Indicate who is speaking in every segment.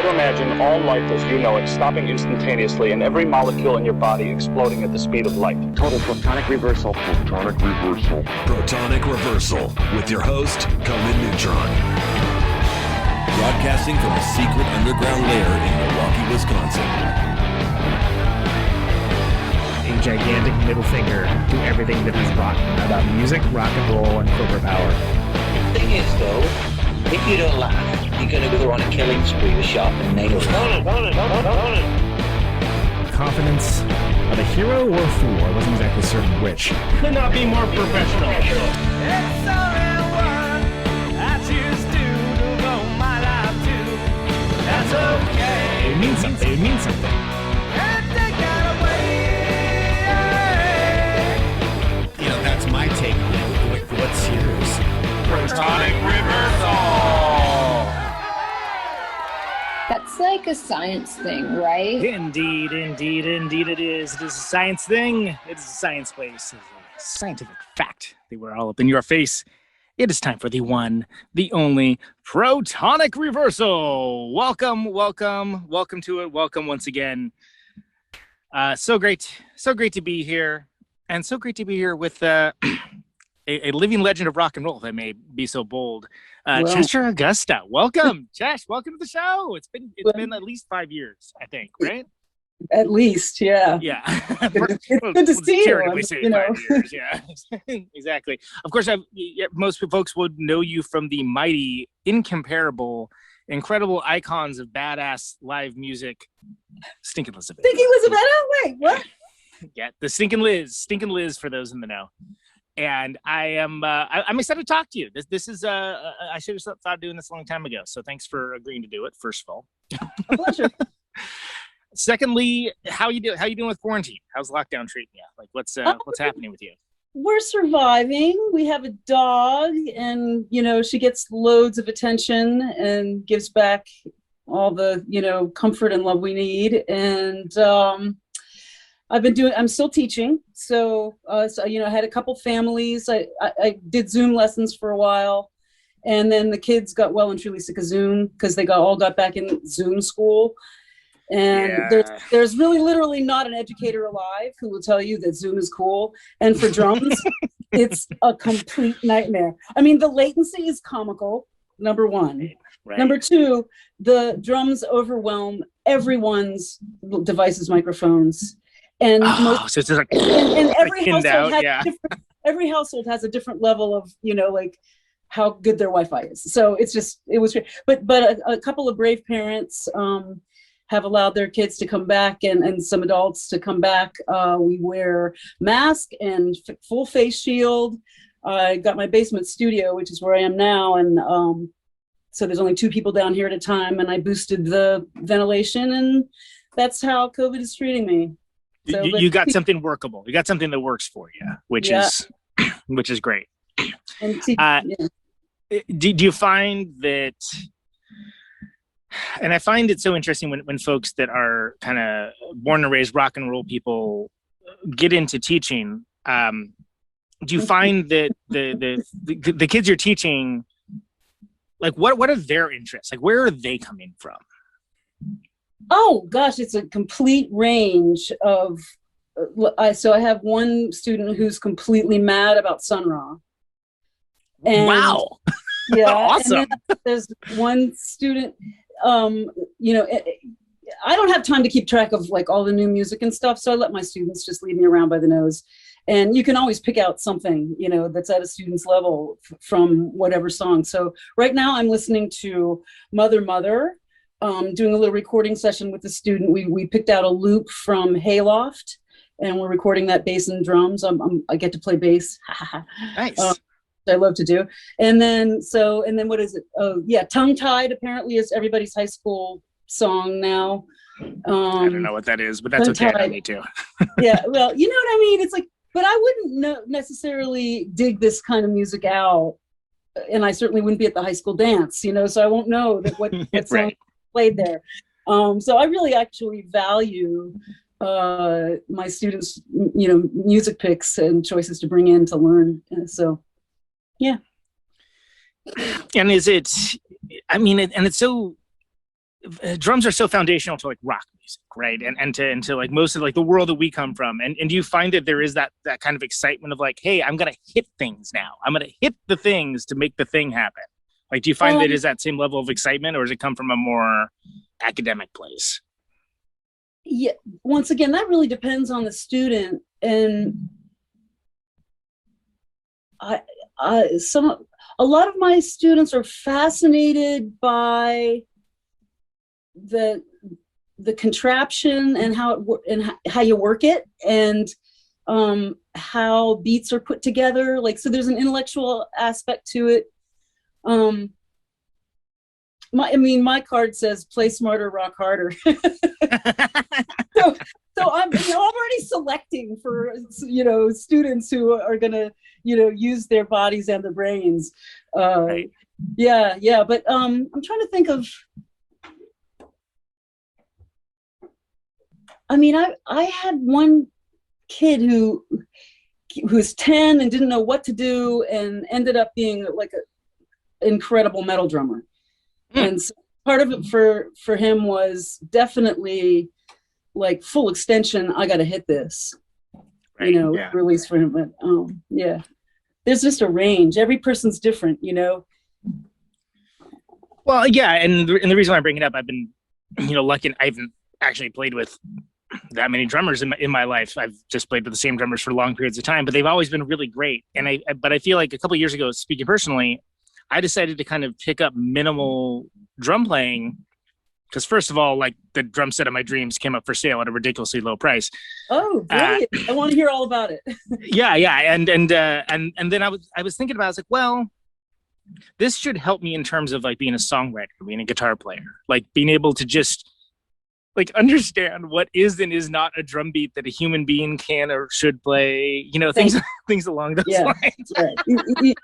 Speaker 1: to imagine all life as you know it stopping instantaneously and every molecule in your body exploding at the speed of light.
Speaker 2: Total protonic reversal.
Speaker 3: Protonic reversal.
Speaker 4: Protonic reversal with your host, Conan Neutron. Broadcasting from a secret underground lair in Milwaukee, Wisconsin.
Speaker 5: A gigantic middle finger to everything that is rock about music, rock and roll, and corporate power.
Speaker 6: The thing is, though, if you don't laugh, you're going to go on a killing spree with sharpened nails.
Speaker 5: Confidence of a hero or a fool. I wasn't exactly certain which.
Speaker 7: Could not be more professional.
Speaker 8: It's only one I choose to devote my life to. That's okay.
Speaker 5: It means something. It means something.
Speaker 8: And take that away.
Speaker 5: You know, that's my take. What's yours?
Speaker 7: Protonic reversal.
Speaker 9: That's like a science thing, right?
Speaker 5: Indeed it is. It is a science thing. It is a science place. It is a scientific fact. They were all up in your face. It is time for the one, the only Protonic reversal. Welcome to it. Welcome once again. So great to be here, and so great to be here with a living legend of rock and roll, if I may be so bold. Cheshire Agusta. Welcome, Chesh. Welcome to the show. It's been at least 5 years, I think, right?
Speaker 10: At least, yeah.
Speaker 5: Yeah.
Speaker 10: It's good to see you.
Speaker 5: Say 5 years. Yeah, exactly. Of course, most folks would know you from the mighty, incomparable, incredible icons of badass live music, Stinkin' Lizaveta.
Speaker 10: Stinkin' Lizaveta? Wait, what?
Speaker 5: Yeah, the Stinkin' Liz for those in the know. And I'm excited to talk to you. This is I should have thought of doing this a long time ago. So thanks for agreeing to do it. First of all,
Speaker 10: a pleasure.
Speaker 5: Secondly, how you doing with quarantine? How's lockdown treating you? Like what's happening with you?
Speaker 10: We're surviving. We have a dog, and she gets loads of attention and gives back all the comfort and love we need. And I'm still teaching. So I had a couple families. I did Zoom lessons for a while, and then the kids got well and truly sick of Zoom because they all got back in Zoom school. And there's really literally not an educator alive who will tell you that Zoom is cool. And for drums, it's a complete nightmare. I mean, the latency is comical, number one. Right. Number two, the drums overwhelm everyone's devices, microphones. And
Speaker 5: so it's just like,
Speaker 10: and every household
Speaker 5: out,
Speaker 10: every household has a different level of like how good their Wi-Fi is. So it was, but a couple of brave parents have allowed their kids to come back and some adults to come back. We wear mask and full face shield. I got my basement studio, which is where I am now, and so there's only 2 people down here at a time, and I boosted the ventilation, and that's how COVID is treating me. So,
Speaker 5: you got something workable. You got something that works for you, which is great.
Speaker 10: And
Speaker 5: do you find that? And I find it so interesting when folks that are kind of born and raised rock and roll people get into teaching. Do you find that the kids you're teaching, like what are their interests? Like where are they coming from?
Speaker 10: Oh gosh, it's a complete range of. So I have one student who's completely mad about Sun Ra. And,
Speaker 5: wow!
Speaker 10: Yeah,
Speaker 5: awesome.
Speaker 10: And then there's one student. I don't have time to keep track of like all the new music and stuff, so I let my students just lead me around by the nose. And you can always pick out something that's at a student's level from whatever song. So right now I'm listening to Mother. Doing a little recording session with the student. We picked out a loop from Hayloft, and we're recording that bass and drums. I get to play bass.
Speaker 5: Nice.
Speaker 10: I love to do. And then what is it? Oh yeah, Tongue Tied apparently is everybody's high school song now.
Speaker 5: I don't know what that is, but that's okay. I don't need to.
Speaker 10: Yeah, well, you know what I mean? It's like, but I wouldn't necessarily dig this kind of music out, and I certainly wouldn't be at the high school dance, so I won't know that what song played there. So I really actually value my students, music picks and choices to bring in to learn. So, yeah.
Speaker 5: And is it? I mean, and it's so drums are so foundational to like rock music, right? And to like most of like the world that we come from. And do you find that there is that kind of excitement of like, hey, I'm gonna hit things now. I'm gonna hit the things to make the thing happen. Like, do you find that is that same level of excitement, or does it come from a more academic place?
Speaker 10: Yeah, once again, that really depends on the student. And a lot of my students are fascinated by the contraption and how you work it, and how beats are put together. Like, so there's an intellectual aspect to it. My card says play smarter, rock harder. So I'm already selecting for students who are gonna use their bodies and their brains.
Speaker 5: Right.
Speaker 10: Yeah. But I'm trying to think of. I mean, I had one kid who was 10 and didn't know what to do, and ended up being like an incredible metal drummer. And so part of it for him was definitely like full extension. I got to hit this,
Speaker 5: Right,
Speaker 10: release for him. But yeah, there's just a range. Every person's different,
Speaker 5: Well, yeah, and the reason why I bring it up, I've been, lucky. I haven't actually played with that many drummers in my life. I've just played with the same drummers for long periods of time, but they've always been really great. And but I feel like a couple of years ago, speaking personally, I decided to kind of pick up minimal drum playing because, first of all, like the drum set of my dreams came up for sale at a ridiculously low price.
Speaker 10: Oh, brilliant! I want to hear all about it.
Speaker 5: Yeah, and then I was thinking about it. I was like, well, this should help me in terms of like being a songwriter, being a guitar player, like being able to just like understand what is and is not a drum beat that a human being can or should play. Things along those lines.
Speaker 10: Right.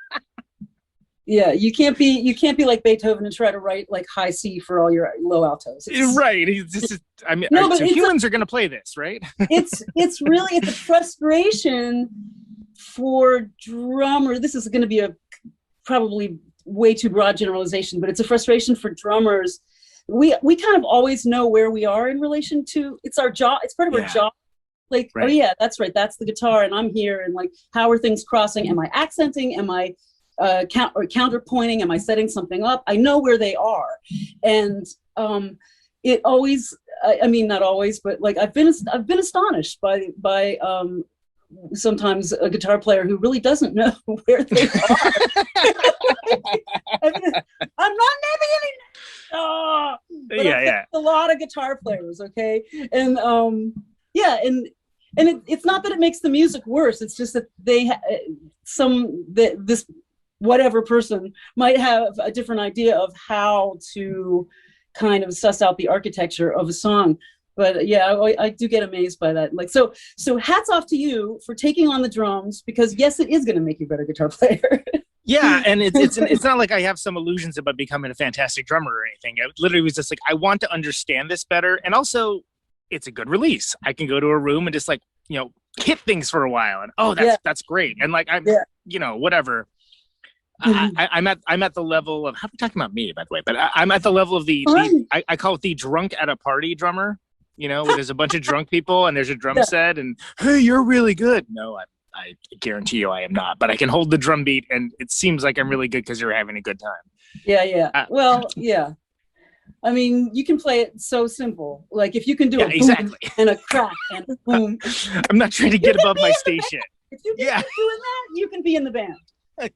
Speaker 10: Yeah, you can't be like Beethoven and try to write like high C for all your low altos.
Speaker 5: Right. Humans are going to play this, right?
Speaker 10: It's really a frustration for drummers. This is going to be a probably way too broad generalization, but it's a frustration for drummers. We kind of always know where we are in relation to. It's our job. It's part of our job. Like, right. Oh yeah, that's right. That's the guitar, and I'm here. And like, how are things crossing? Am I accenting? Am I counterpointing? Am I setting something up? I know where they are, and it always. I mean, not always, but like I've been astonished by sometimes a guitar player who really doesn't know where they are. I mean, I'm not naming any. But a lot of guitar players, okay, and it's not that it makes the music worse. It's just that this whatever person might have a different idea of how to kind of suss out the architecture of a song. But yeah, I do get amazed by that. Like, so hats off to you for taking on the drums, because yes, it is going to make you a better guitar player.
Speaker 5: Yeah, and it's not like I have some illusions about becoming a fantastic drummer or anything. It literally was just like, I want to understand this better, and also it's a good release. I can go to a room and just like hit things for a while, and that's great. And like whatever. I'm at the level of, how are we talking about me, by the way? But I'm at the level of I call it the drunk at a party drummer. Where there's a bunch of drunk people and there's a drum set and, hey, you're really good. No, I guarantee you I am not. But I can hold the drum beat, and it seems like I'm really good because you're having a good time.
Speaker 10: Yeah. Well, yeah. I mean, you can play it so simple. Like if you can do a boom and a crack and a boom.
Speaker 5: I'm not trying to get above my station.
Speaker 10: If you can keep doing that, you can be in the band.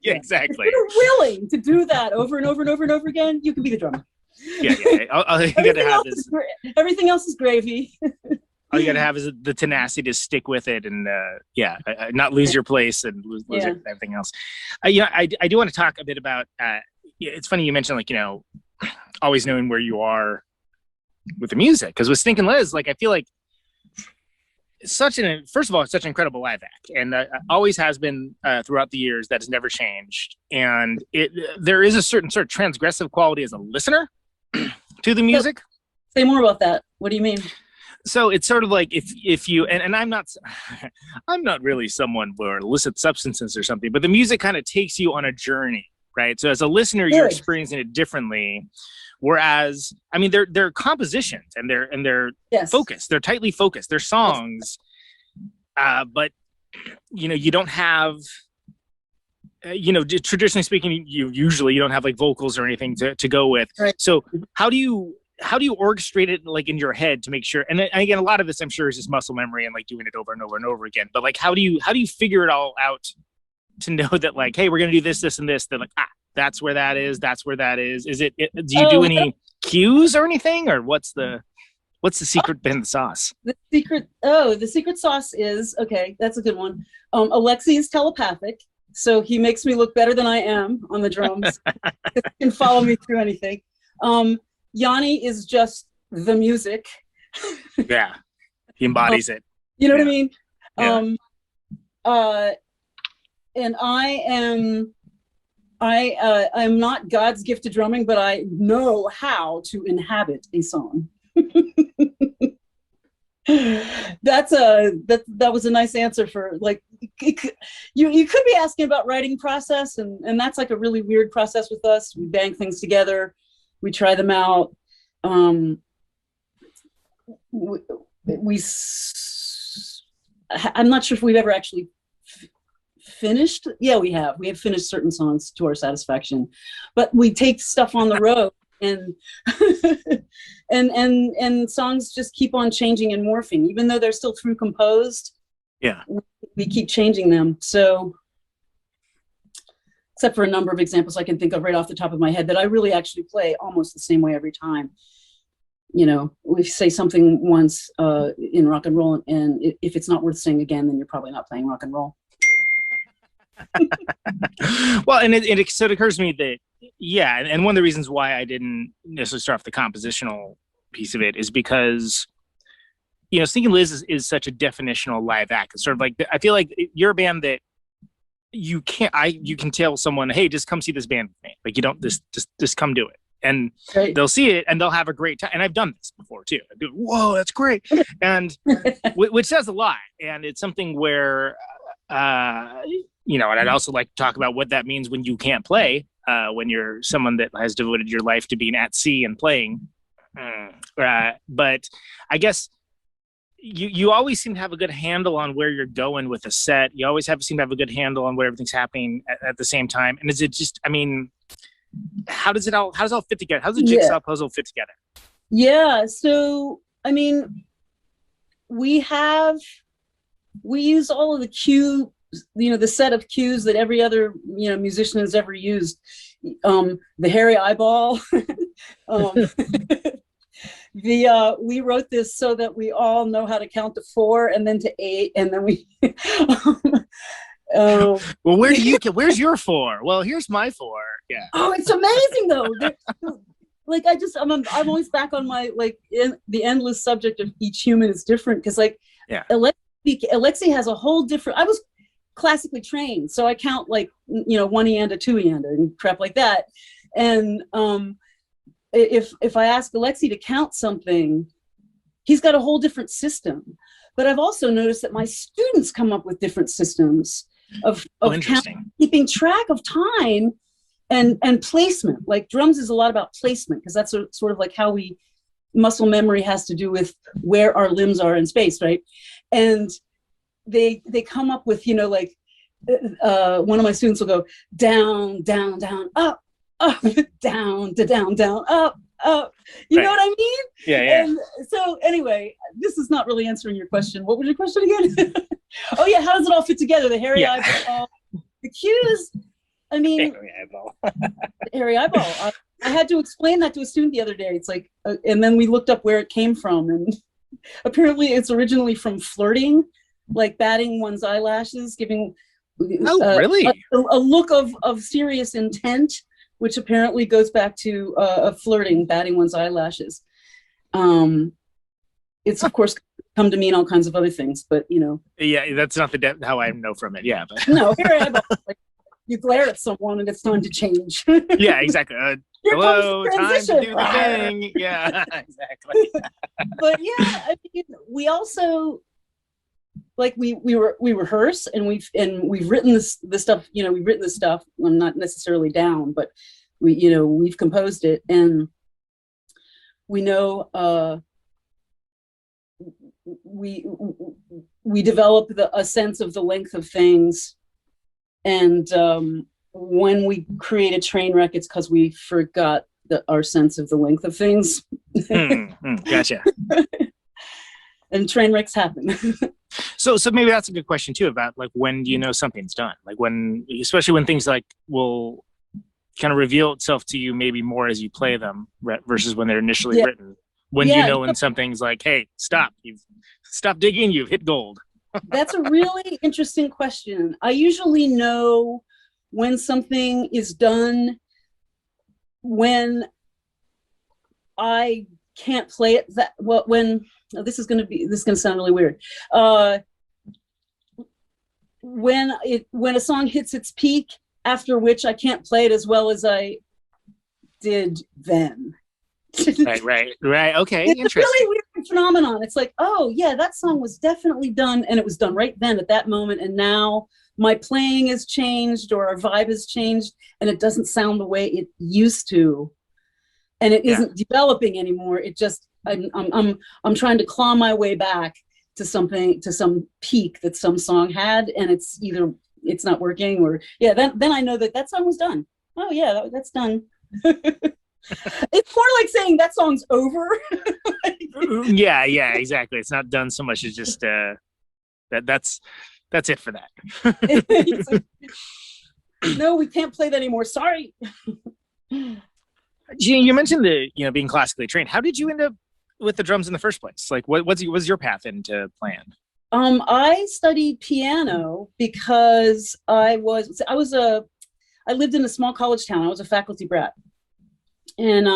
Speaker 5: Yeah, exactly.
Speaker 10: If you're willing to do that over and over and over and over again, you can be the drummer.
Speaker 5: Yeah.
Speaker 10: Everything else is gravy.
Speaker 5: All you got to have is the tenacity to stick with it, and not lose your place and lose everything else. I do want to talk a bit about. It's funny you mentioned always knowing where you are with the music, because with Stinkin' Liz, like I feel like first of all, it's such an incredible live act, and always has been throughout the years. That has never changed, and there is a certain sort of transgressive quality as a listener to the music.
Speaker 10: Say more about that. What do you mean?
Speaker 5: So it's sort of like if you and I'm not really someone for illicit substances or something, but the music kind of takes you on a journey right? So as a listener, you're
Speaker 10: Good.
Speaker 5: experiencing it differently. Whereas, I mean, they're compositions and they're
Speaker 10: Yes.
Speaker 5: focused. They're tightly focused. They're songs, but you don't have. Traditionally speaking, you don't have like vocals or anything to go with.
Speaker 10: Right.
Speaker 5: So how do you orchestrate it like in your head to make sure? And again, a lot of this I'm sure is just muscle memory and like doing it over and over and over again. But like, how do you figure it all out to know that like, hey, we're gonna do this, this, and this? Then like, that's where that is. That's where that is. Is it? Do you do any cues or anything, or what's the secret behind the sauce?
Speaker 10: The secret sauce is, okay, that's a good one. Alexi is telepathic. So he makes me look better than I am on the drums. He can follow me through anything. Yanni is just the music.
Speaker 5: Yeah, he embodies it.
Speaker 10: You know what I mean?
Speaker 5: Yeah.
Speaker 10: And I'm not God's gift to drumming, but I know how to inhabit a song. That was a nice answer for like you could be asking about writing process, and that's like a really weird process with us. We bang things together, we try them out. I'm not sure if we've ever actually finished. Yeah, we have finished certain songs to our satisfaction, but we take stuff on the road and and songs just keep on changing and morphing, even though they're still through composed.
Speaker 5: Yeah,
Speaker 10: we keep changing them. So except for a number of examples I can think of right off the top of my head that I really actually play almost the same way every time. We say something once in rock and roll, and if it's not worth saying again, then you're probably not playing rock and roll.
Speaker 5: Well, and it occurs to me that, yeah, and one of the reasons why I didn't necessarily start off the compositional piece of it is because, Stinking Liz is such a definitional live act. It's sort of like, I feel like you're a band that you can tell someone, hey, just come see this band with me. Like, you don't, just come do it. And
Speaker 10: right.
Speaker 5: They'll see it and they'll have a great time. And I've done this before too. I do, whoa, that's great. And which says a lot. And it's something where, and I'd also like to talk about what that means when you can't play, when you're someone that has devoted your life to being at sea and playing. But I guess you always seem to have a good handle on where you're going with a set. You always seem to have a good handle on where everything's happening at the same time. And is it just, how does it all fit together? How does the jigsaw puzzle fit together?
Speaker 10: Yeah. So, we use all of the cues, the set of cues that every other, musician has ever used. The hairy eyeball. We wrote this so that we all know how to count to 4 and then to 8, and then we.
Speaker 5: Well, where's your 4? Well, here's my 4. Yeah.
Speaker 10: Oh, it's amazing though. Like I'm always back on my the endless subject of each human is different, because Alexi has a whole different. I was classically trained, so I count like 1 and a 2 and crap like that. And if I ask Alexi to count something, he's got a whole different system. But I've also noticed that my students come up with different systems of keeping track of time and placement. Like drums is a lot about placement, because that's sort of like how muscle memory has to do with where our limbs are in space, right? And they come up with, one of my students will go down, down, down, up, down, down, down, up. You know what I mean?
Speaker 5: Yeah.
Speaker 10: And so anyway, this is not really answering your question. What was your question again? Oh yeah, how does it all fit together? The hairy eyeball, the cues. Hairy eyeball. I had to explain that to a student the other day. It's like, and then we looked up where it came from, and apparently it's originally from flirting, like batting one's eyelashes, giving
Speaker 5: really
Speaker 10: a look of serious intent, which apparently goes back to flirting, batting one's eyelashes. It's of course come to mean all kinds of other things, but
Speaker 5: Yeah, that's not how I know from it. Yeah, but
Speaker 10: no, hairy eyeball. Like, you glare at someone and it's time to change.
Speaker 5: Yeah, exactly. Hello, time to do the thing. Yeah, exactly.
Speaker 10: But yeah, we also, like we rehearse and we've written this stuff, we've written this stuff, well, not necessarily down, but we've composed it, and we know we develop a sense of the length of things, and when we create a train wreck, it's because we forgot our sense of the length of things.
Speaker 5: Gotcha.
Speaker 10: And train wrecks happen.
Speaker 5: So maybe that's a good question too, about like, when do you know something's done? Like especially when things like will kind of reveal itself to you maybe more as you play them versus when they're initially written. When do you know when something's like, hey, stop, you've stopped digging, you've hit gold?
Speaker 10: That's a really interesting question. I usually know when something is done when I can't play it this is going to sound really weird. When a song hits its peak, after which I can't play it as well as I did then.
Speaker 5: Right. Okay,
Speaker 10: it's
Speaker 5: interesting.
Speaker 10: A really weird phenomenon. It's like, oh yeah, that song was definitely done, and it was done right then at that moment, and now my playing has changed, or our vibe has changed, and it doesn't sound the way it used to, and it isn't developing anymore. It just I'm trying to claw my way back to some peak that some song had, and it's either it's not working, or then I know that song was done. Oh yeah, that's done. It's more like saying that song's over.
Speaker 5: yeah, exactly. It's not done so much as just that's it for that.
Speaker 10: No, we can't play that anymore. Sorry.
Speaker 5: Gene, you mentioned being classically trained. How did you end up with the drums in the first place? Like, what was your path into playing?
Speaker 10: I studied piano because I lived in a small college town. I was a faculty brat, and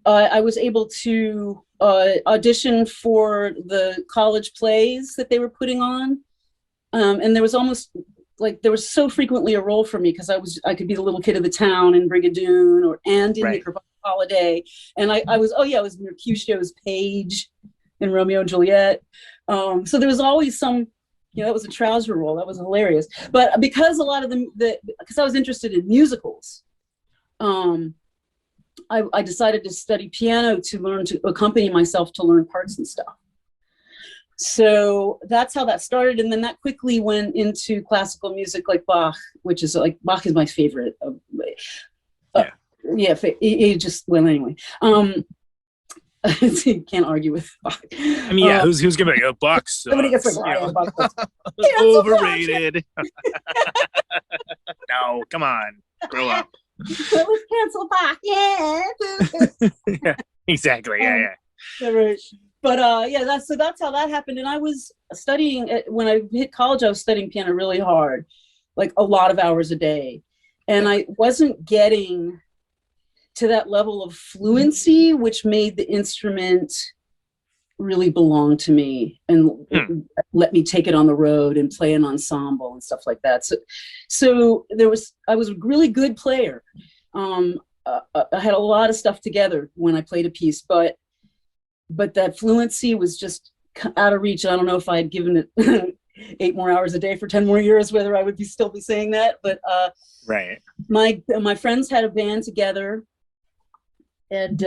Speaker 10: I was able to audition for the college plays that they were putting on, and there was almost like there was so frequently a role for me because I could be the little kid of the town in Brigadoon and in Knickerbocker Holiday, and I was Mercutio's page in Romeo and Juliet. So there was always some, that was a trouser role. That was hilarious. But because a lot of because I was interested in musicals, I decided to study piano to learn to accompany myself, to learn parts and stuff. So that's how that started. And then that quickly went into classical music like Bach, which is like, Bach is my favorite. Anyway. You can't argue with Bach.
Speaker 5: I mean, who's gonna be like, Bach sucks?
Speaker 10: Somebody gets like, Bach sucks.
Speaker 5: Overrated. No, come on, grow up.
Speaker 10: Let's cancel Bach. Yeah.
Speaker 5: Exactly. Yeah.
Speaker 10: Right. But that's how that happened. And I was studying when I hit college. I was studying piano really hard, like a lot of hours a day, and I wasn't getting to that level of fluency, which made the instrument really belong to me and let me take it on the road and play an ensemble and stuff like that. So I was a really good player. I had a lot of stuff together when I played a piece, but that fluency was just out of reach. I don't know if I had given it 8 more hours a day for 10 more years, whether I would still be saying that. But
Speaker 5: right.
Speaker 10: My friends had a band together, and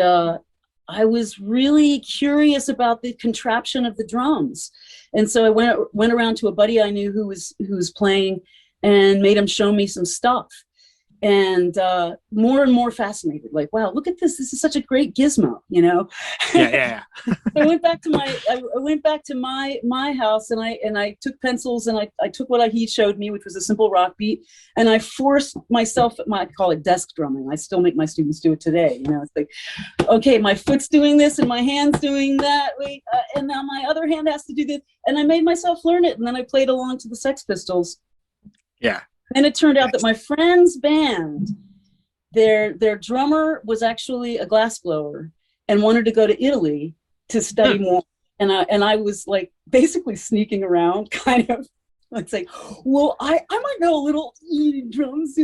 Speaker 10: I was really curious about the contraption of the drums. And so I went around to a buddy I knew who was playing and made him show me some stuff. And more and more fascinated, like, wow, look at this. This is such a great gizmo,
Speaker 5: Yeah.
Speaker 10: I went back to my house, and I took pencils, and I took what he showed me, which was a simple rock beat, and I forced myself. I call it desk drumming. I still make my students do it today. It's like, okay, my foot's doing this, and my hand's doing that. Wait, and now my other hand has to do this, and I made myself learn it, and then I played along to the Sex Pistols.
Speaker 5: Yeah.
Speaker 10: And it turned out that my friend's band, their drummer was actually a glassblower and wanted to go to Italy to study more. And I was like basically sneaking around, kind of It's like, well, I might know a little drums.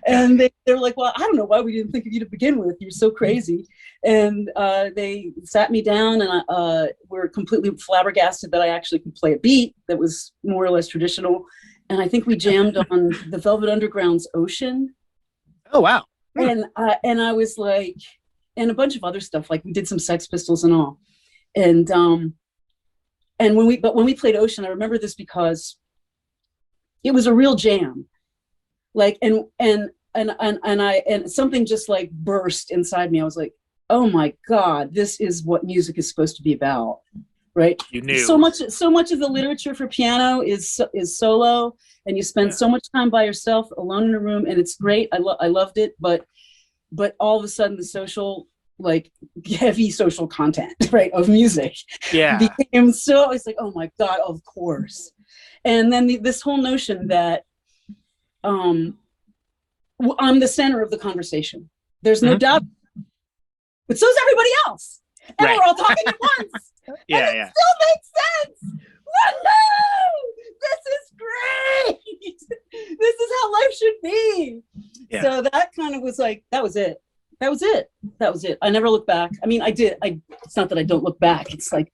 Speaker 10: And they're like, well, I don't know why we didn't think of you to begin with. You're so crazy. And they sat me down and were completely flabbergasted that I actually could play a beat that was more or less traditional. And I think we jammed on the Velvet Underground's Ocean.
Speaker 5: Oh, wow.
Speaker 10: And I was like, and a bunch of other stuff, like we did some Sex Pistols and all. And when we played Ocean, I remember this because it was a real jam. Like, and something just like burst inside me. I was like, oh my God, this is what music is supposed to be about. Right.
Speaker 5: You knew
Speaker 10: so much of the literature for piano is solo, and you spend so much time by yourself alone in a room, and it's great. I loved it. But all of a sudden the social, like heavy social content, right, of music became so, it's like, oh my God, of course. And then this whole notion that I'm the center of the conversation. There's no doubt, but so is everybody else. And we're all talking at once. And it still makes sense. Woohoo! This is great. This is how life should be. Yeah. So that kind of was like, that was it. I never looked back. I mean, I did. It's not that I don't look back. It's like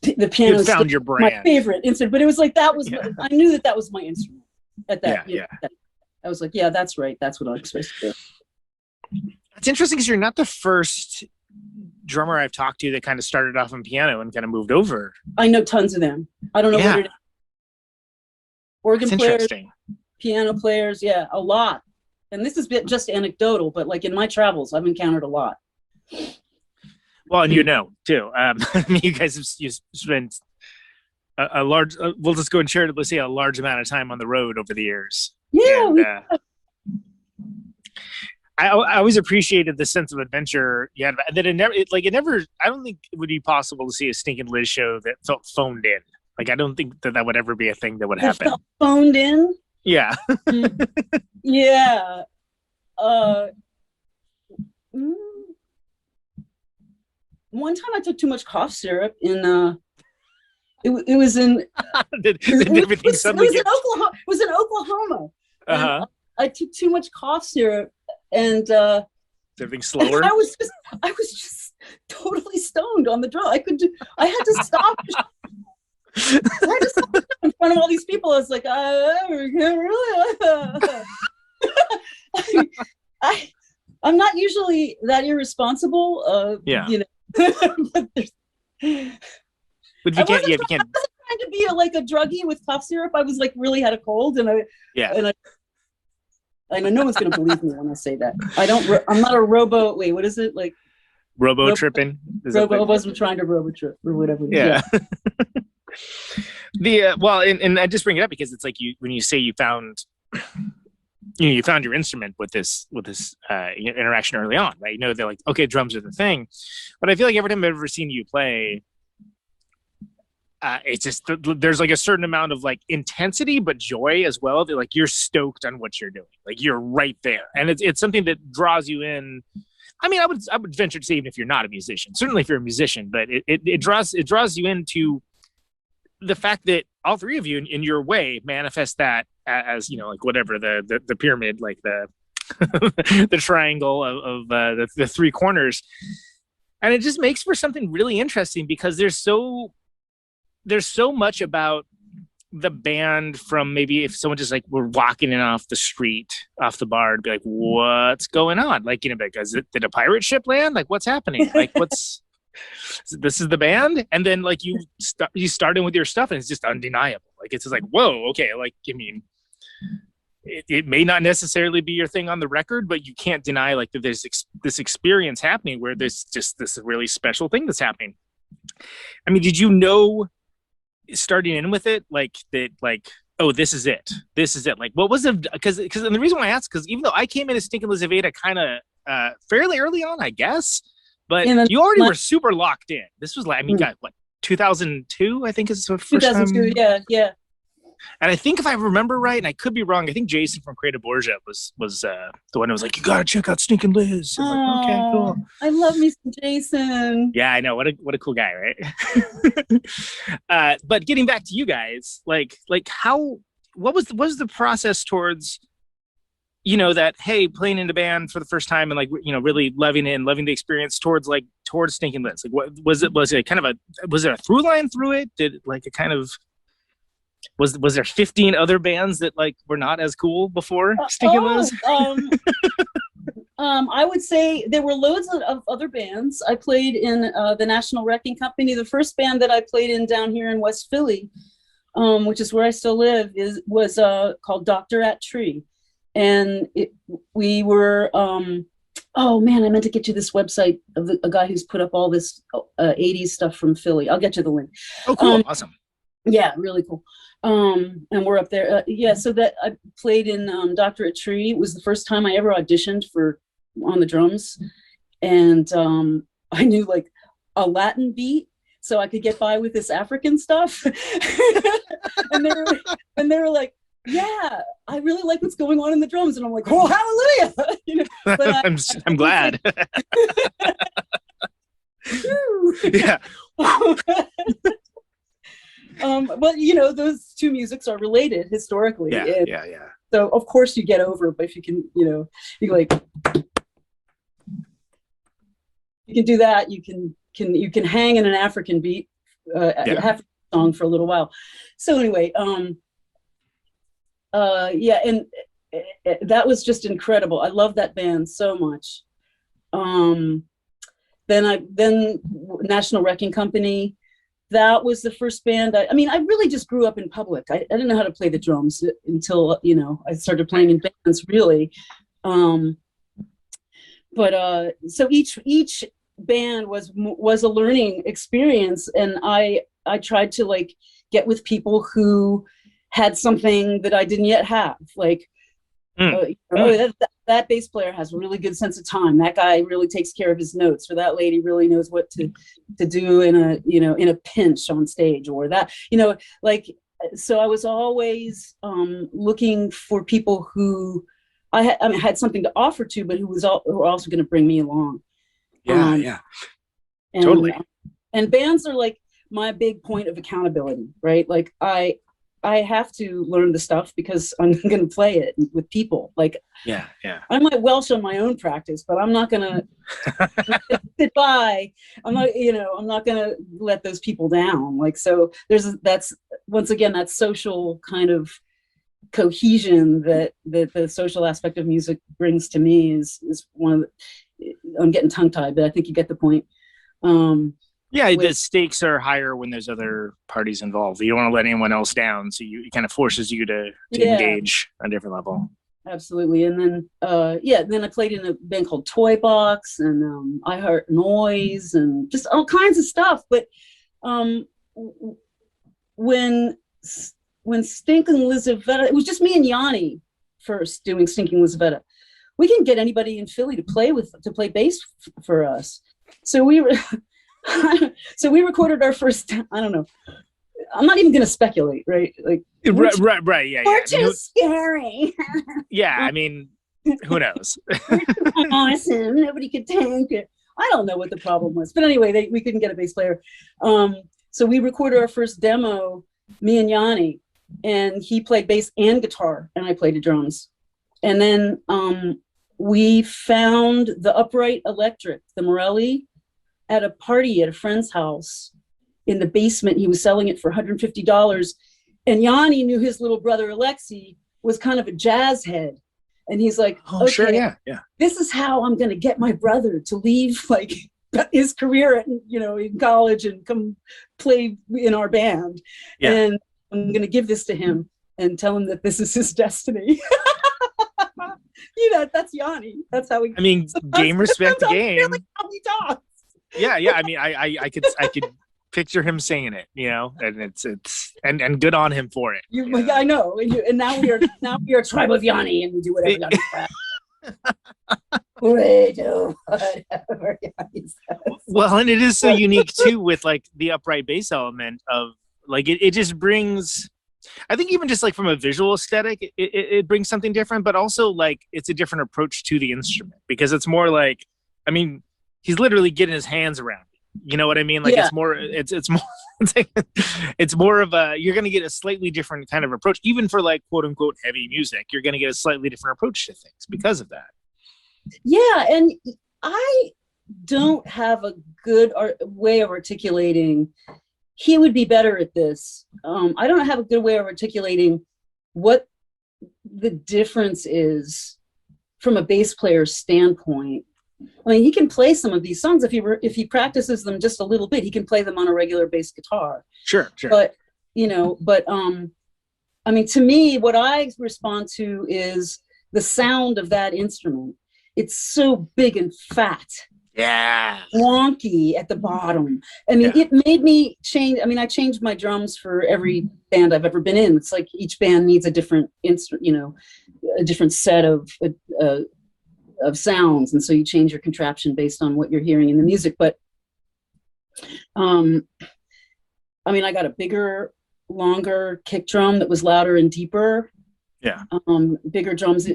Speaker 10: the piano
Speaker 5: you found your brand.
Speaker 10: My favorite instrument. But it was like, that was, I knew that was my instrument at that. I was like, yeah, that's right. That's what I'm supposed to do.
Speaker 5: It's interesting because you're not the first drummer I've talked to that kind of started off on piano and kind of moved over.
Speaker 10: I know tons of them. I don't know what it is. Organ players, piano players, a lot. And this is just anecdotal, but like in my travels, I've encountered a lot.
Speaker 5: Well, and too. I mean, you guys have spent a large, we'll just go and share it, let's say a large amount of time on the road over the years.
Speaker 10: Yeah.
Speaker 5: And, I always appreciated the sense of adventure you had. That it never, I don't think it would be possible to see a Stinking Liz show that felt phoned in. Like, I don't think that would ever be a thing that would happen.
Speaker 10: Felt phoned in?
Speaker 5: Yeah.
Speaker 10: Yeah. One time I took too much cough syrup in, it was in, it was in Oklahoma.
Speaker 5: Uh-huh.
Speaker 10: I took too much cough syrup, and
Speaker 5: everything slower.
Speaker 10: I was just totally stoned on the drum. I had to stop. In front of all these people. I was like, I'm not usually that irresponsible. You know. But
Speaker 5: if you can't, I wasn't
Speaker 10: trying to be a druggie with cough syrup. I was like really had a cold, and I know no one's going to believe me when I say that. I'm not a robo. Wait, what is it like?
Speaker 5: Robo tripping.
Speaker 10: I wasn't trying to robo trip or whatever.
Speaker 5: Yeah. And I just bring it up because it's like when you say you found your instrument with this interaction early on, right? They're like, okay, drums are the thing, but I feel like every time I've ever seen you play, it's just there's like a certain amount of like intensity but joy as well. They're like, you're stoked on what you're doing, like you're right there, and it's something that draws you in. I mean, I would venture to say, even if you're not a musician, certainly if you're a musician, but it draws you into the fact that all three of you in your way manifest that as like whatever the pyramid, like the the triangle of the three corners, and it just makes for something really interesting because there's so much about the band from maybe if someone just like we're walking in off the street, off the bar, to be like, what's going on? Like, because did a pirate ship land? Like, what's happening? Like, this is the band? And then like you start in with your stuff and it's just undeniable. Like, it's just like, whoa, okay. Like, I mean, it may not necessarily be your thing on the record, but you can't deny like that there's this experience happening where there's just this really special thing that's happening. I mean, did you know starting in with it like that, like, oh, this is it, like what was it? Because and the reason why I asked, because even though I came in as Stinking Lizaveta kind of fairly early on, I guess, but you already were super locked in. This was like, I mean, God, what, 2002 I think is the first 2002
Speaker 10: time? Yeah
Speaker 5: And I think if I remember right, and I could be wrong, I think Jason from Creative Borgia was the one who was like, "You gotta check out Stinking Liz." I'm like, okay, cool.
Speaker 10: I love me some Jason.
Speaker 5: Yeah, I know. What a cool guy, right? But getting back to you guys, like what was the process towards, that, hey, playing in a band for the first time and like, really loving it and loving the experience towards Stinking Liz? Like, what was it kind of was there a through line through it? Did it like a kind of, was there 15 other bands that like were not as cool before Stinking Liz?
Speaker 10: I would say there were loads of other bands. I played in the National Wrecking Company. The first band that I played in down here in West Philly, which is where I still live, was called Doctor at Tree. And we were, oh man, I meant to get you this website of a guy who's put up all this 80s stuff from Philly. I'll get you the link.
Speaker 5: Oh, cool. Awesome.
Speaker 10: Yeah, really cool. And we're up there. So that I played in Doctor at Tree. It was the first time I ever auditioned on the drums. And I knew like a Latin beat, so I could get by with this African stuff. and they were like, yeah, I really like what's going on in the drums. And I'm like, oh, hallelujah. But
Speaker 5: I'm glad. Yeah.
Speaker 10: But those two musics are related historically.
Speaker 5: Yeah.
Speaker 10: So of course you get over it, but if you can, you like, you can do that. You can hang in an African beat, half a song for a little while. So anyway, and that was just incredible. I love that band so much. Then National Wrecking Company. That was the first band. I really just grew up in public. I didn't know how to play the drums until I started playing in bands really. So each band was a learning experience, and I tried to like get with people who had something that I didn't yet have. Like, that bass player has a really good sense of time. That guy really takes care of his notes, or that lady really knows what to do in a pinch on stage, or that, so I was always looking for people who I had something to offer to, but who were also going to bring me along.
Speaker 5: Yeah. Totally.
Speaker 10: And bands are like my big point of accountability, right? Like I have to learn the stuff because I'm going to play it with people. Like,
Speaker 5: yeah.
Speaker 10: I might Welsh on my own practice, but I'm not going to sit by. I'm not going to let those people down. Like, so that's once again, that social kind of cohesion that the social aspect of music brings to me is one of I'm getting tongue tied, but I think you get the point.
Speaker 5: The stakes are higher when there's other parties involved. You don't want to let anyone else down, so it kind of forces you to engage on a different level.
Speaker 10: Absolutely. And then then I played in a band called Toy Box and I Heart Noise and just all kinds of stuff. But when Stinking Lizaveta, it was just me and Yanni first doing Stinking Lizaveta. We didn't get anybody in Philly to play bass for us. So we recorded our first, I don't know, I'm not even going to speculate, right? Like,
Speaker 5: right. Yeah.
Speaker 10: We're too scary.
Speaker 5: Yeah. I mean, who knows?
Speaker 10: Awesome. Nobody could take it. I don't know what the problem was, but anyway, we couldn't get a bass player. So we recorded our first demo, me and Yanni, and he played bass and guitar, and I played the drums. And then we found the upright electric, the Morelli, at a party at a friend's house in the basement. He was selling it for $150. And Yanni knew his little brother, Alexei, was kind of a jazz head. And he's like,
Speaker 5: oh, okay, sure, yeah.
Speaker 10: This is how I'm going to get my brother to leave like his career in college and come play in our band. Yeah. And I'm going to give this to him and tell him that this is his destiny. That's Yanni. That's how he.
Speaker 5: I mean, game respect the game.
Speaker 10: Really how he talks.
Speaker 5: Yeah. I mean, I could picture him saying it, and it's and good on him for it.
Speaker 10: I know. And now we are a tribe of Yanni, and we do whatever Yanni says. We do whatever Yanni says.
Speaker 5: Well, and it is so unique too with like the upright bass element of like it just brings. I think even just like from a visual aesthetic, it brings something different, but also like it's a different approach to the instrument because it's more like, I mean, he's literally getting his hands around it. You know what I mean? Like it's more, it's more, it's more of a, you're going to get a slightly different kind of approach, even for like quote unquote heavy music. You're going to get a slightly different approach to things because of that.
Speaker 10: Yeah, and I don't have a good way of articulating. He would be better at this. I don't have a good way of articulating what the difference is from a bass player's standpoint. I mean, he can play some of these songs if he practices them just a little bit. He can play them on a regular bass guitar.
Speaker 5: Sure.
Speaker 10: But I mean, to me, what I respond to is the sound of that instrument. It's so big and fat.
Speaker 5: Yeah.
Speaker 10: Wonky at the bottom. I mean, it made me change. I mean, I changed my drums for every band I've ever been in. It's like each band needs a different instrument, a different set of sounds, and so you change your contraption based on what you're hearing in the music. But I mean, I got a bigger, longer kick drum that was louder and deeper.
Speaker 5: Yeah.
Speaker 10: Bigger drums.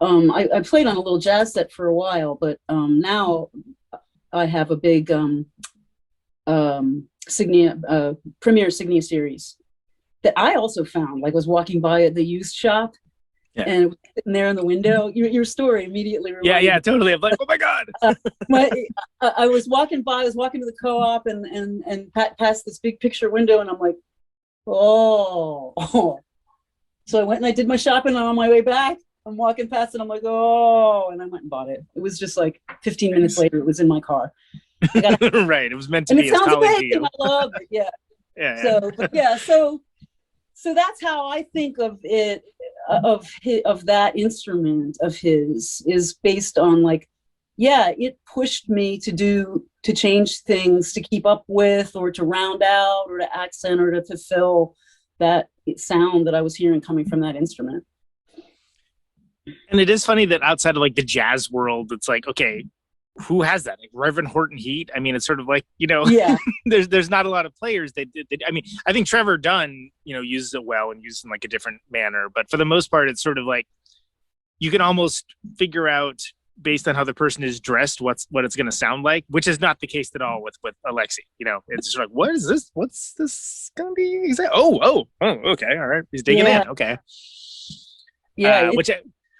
Speaker 10: I played on a little jazz set for a while, but now I have a big Premier Signia series that I also found. Like, I was walking by at the used shop, and it was sitting there in the window. Your story immediately reminded
Speaker 5: me. Totally. I'm like, oh my god.
Speaker 10: I was walking by. I was walking to the co-op and past this big picture window, and I'm like, oh. So I went and I did my shopping, and on my way back, I'm walking past it. I'm like, oh, and I went and bought it. It was just like 15 minutes later, it was in my car.
Speaker 5: Right. It was meant to be.
Speaker 10: It sounds amazing. I love it. Yeah. So that's how I think of it, of that instrument of his, is based on like, it pushed me to change things, to keep up with, or to round out, or to accent, or to fulfill that sound that I was hearing coming from that instrument.
Speaker 5: And it is funny that outside of like the jazz world, it's like, okay, who has that? Like Reverend Horton Heat. I mean, it's sort of like, there's not a lot of players that I mean, I think Trevor Dunn, uses it well and uses it in like a different manner, but for the most part, it's sort of like you can almost figure out based on how the person is dressed what it's going to sound like, which is not the case at all with Alexi. It's just like, what is this? What's this going to be? He's like, oh, okay, all right, he's digging in, okay,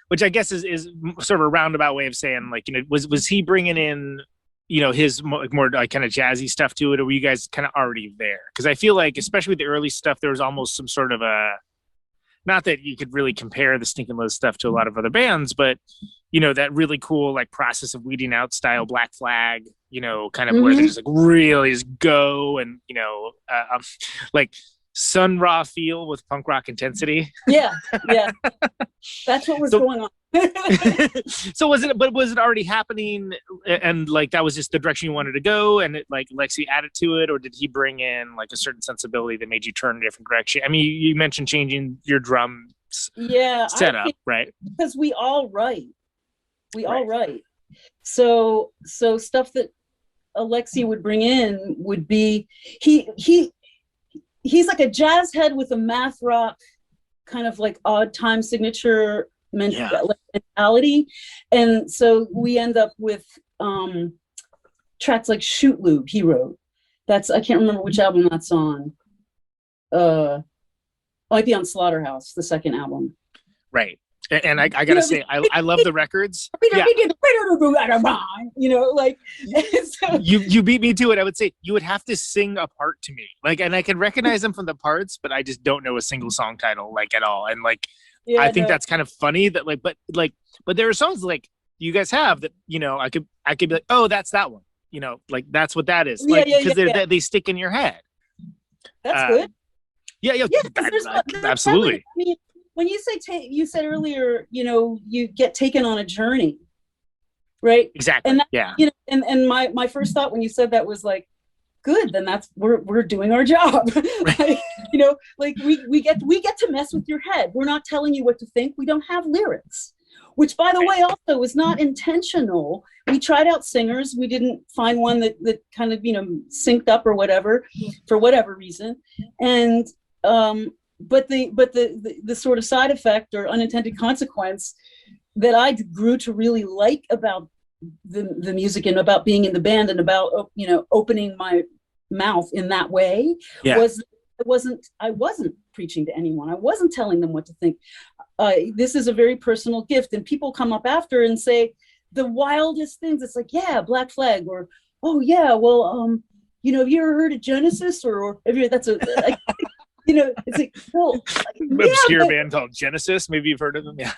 Speaker 5: which I guess is sort of a roundabout way of saying, like, was he bringing in, his more like kind of jazzy stuff to it, or were you guys kind of already there? Because I feel like, especially with the early stuff, there was almost some sort of a, not that you could really compare the Stinkin' Low stuff to a lot of other bands, but that really cool like process of weeding out style Black Flag, kind of where they just like really just go and like Sun Ra feel with punk rock intensity.
Speaker 10: Yeah. That's what was going on.
Speaker 5: So was it already happening, and like that was just the direction you wanted to go, and it, like Lexi added to it, or did he bring in like a certain sensibility that made you turn a different direction? I mean, you mentioned changing your drums setup, right? Because
Speaker 10: we all write. So stuff that Alexi would bring in would be, he's like a jazz head with a math rock kind of like odd time signature mentality. And so we end up with tracks like Shoot Lube he wrote. I can't remember which album that's on. Might be on Slaughterhouse, the second album.
Speaker 5: Right. And I gotta say, I love the records. Yeah. So. You beat me to it. I would say you would have to sing a part to me, like, and I can recognize them from the parts, but I just don't know a single song title like at all. And like, I think that's kind of funny that like, but there are songs like you guys have that I could be like, oh, that's that one, like that's what that is, like because they stick in your head.
Speaker 10: That's good.
Speaker 5: Yeah. Absolutely.
Speaker 10: I mean, when you say you said earlier, you get taken on a journey, right?
Speaker 5: Exactly.
Speaker 10: And that, and my first thought when you said that was like, good, then we're doing our job. Right. Like we get to mess with your head. We're not telling you what to think. We don't have lyrics, which by the way also was not intentional. We tried out singers. We didn't find one that kind of synced up or whatever for whatever reason, and the sort of side effect or unintended consequence that I grew to really like about the music and about being in the band and about, you know, opening my mouth in that way was I wasn't preaching to anyone. I wasn't telling them what to think. This is a very personal gift, and people come up after and say the wildest things. It's like, yeah, Black Flag, or, oh yeah, well, you know, have you ever heard of Genesis, or have you, that's a, like, you know, it's like, well,
Speaker 5: obscure band called Genesis. Maybe you've heard of them. Yeah.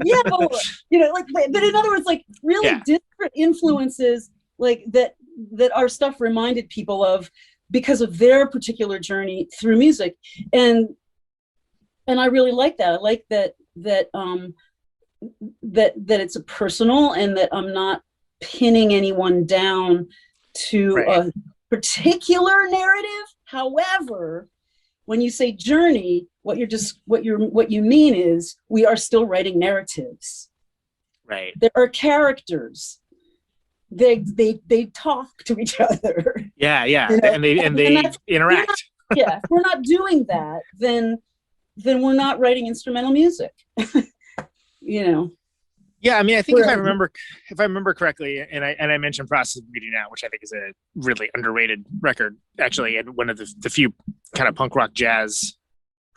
Speaker 10: Yeah, but, you know, like, but in other words, like really different influences, like that our stuff reminded people of because of their particular journey through music, and I really like that. I like that it's a personal, and that I'm not pinning anyone down to a particular narrative. However, when you say journey, what you mean is we are still writing narratives.
Speaker 5: Right.
Speaker 10: There are characters. They talk to each other. Yeah.
Speaker 5: You know? and they interact.
Speaker 10: If we're not doing that, then we're not writing instrumental music. You know.
Speaker 5: Yeah, I mean, I think if I remember correctly, and I mentioned Process of Beauty Now, which I think is a really underrated record, actually, and one of the few kind of punk rock jazz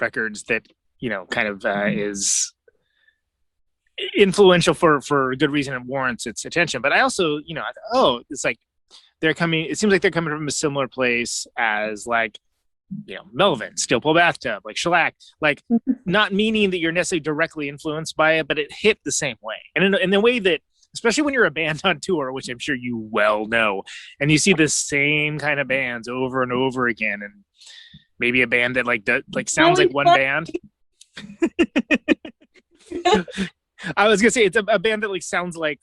Speaker 5: records that, you know, kind of is influential for good reason and warrants its attention. But I also, you know, it's like it seems like they're coming from a similar place as, like, you know, Melvin, Steel Pole Bathtub, like Shellac, like not meaning that you're necessarily directly influenced by it, but it hit the same way. And in the way that, especially when you're a band on tour, which I'm sure you well know, and you see the same kind of bands over and over again, and maybe a band that like sounds like one band. I was gonna say it's a band that like sounds like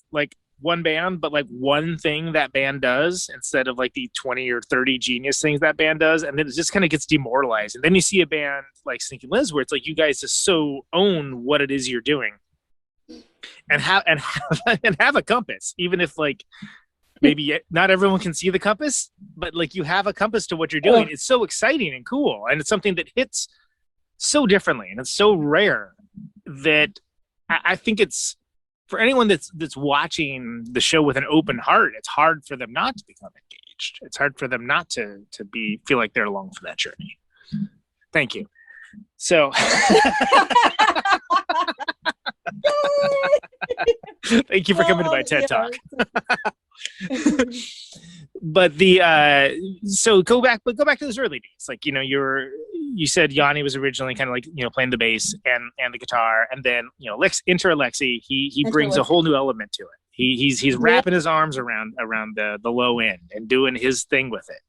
Speaker 5: one band, but like one thing that band does instead of like the 20 or 30 genius things that band does, and then it just kind of gets demoralized. And then you see a band like Stinking Liz, where it's like you guys just so own what it is you're doing, and have a compass, even if like maybe not everyone can see the compass, but like you have a compass to what you're doing. It's so exciting and cool, and it's something that hits so differently, and it's so rare that I think it's, for anyone that's watching the show with an open heart, it's hard for them not to become engaged. It's hard for them not to feel like they're along for that journey. Thank you. So thank you for coming to my TED Talk. But so go back to those early days. Like, you know, you said Yanni was originally kind of like, you know, playing the bass and the guitar, and then, you know, enter Alexi. He brings a whole new element to it. He's wrapping his arms around the low end and doing his thing with it.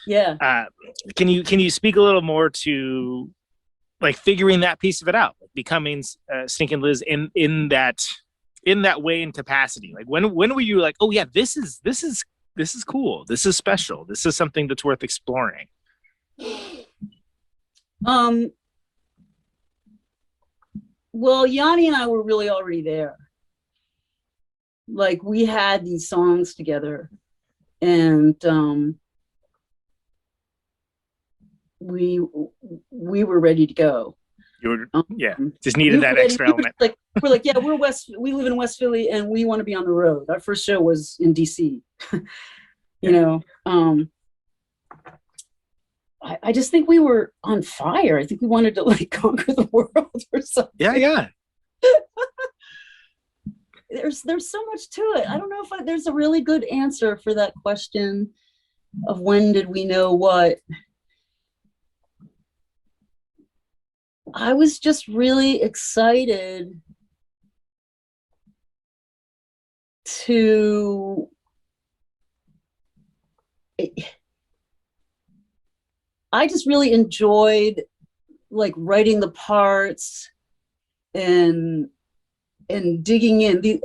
Speaker 10: Yeah.
Speaker 5: Can you speak a little more to like figuring that piece of it out, like becoming Stinking Liz in that way and capacity? Like when were you like, oh yeah, this is cool, this is special, this is something that's worth exploring?
Speaker 10: Well, Yanni and I were really already there. Like, we had these songs together, and we were ready to go.
Speaker 5: You were, just needed that extra element.
Speaker 10: We're like, yeah, we live in West Philly, and we want to be on the road. Our first show was in DC. You know, I just think we were on fire. I think we wanted to like conquer the world or something.
Speaker 5: Yeah.
Speaker 10: There's so much to it. I don't know if there's a really good answer for that question of when did we know what. I was just really excited to I just really enjoyed like writing the parts and digging in.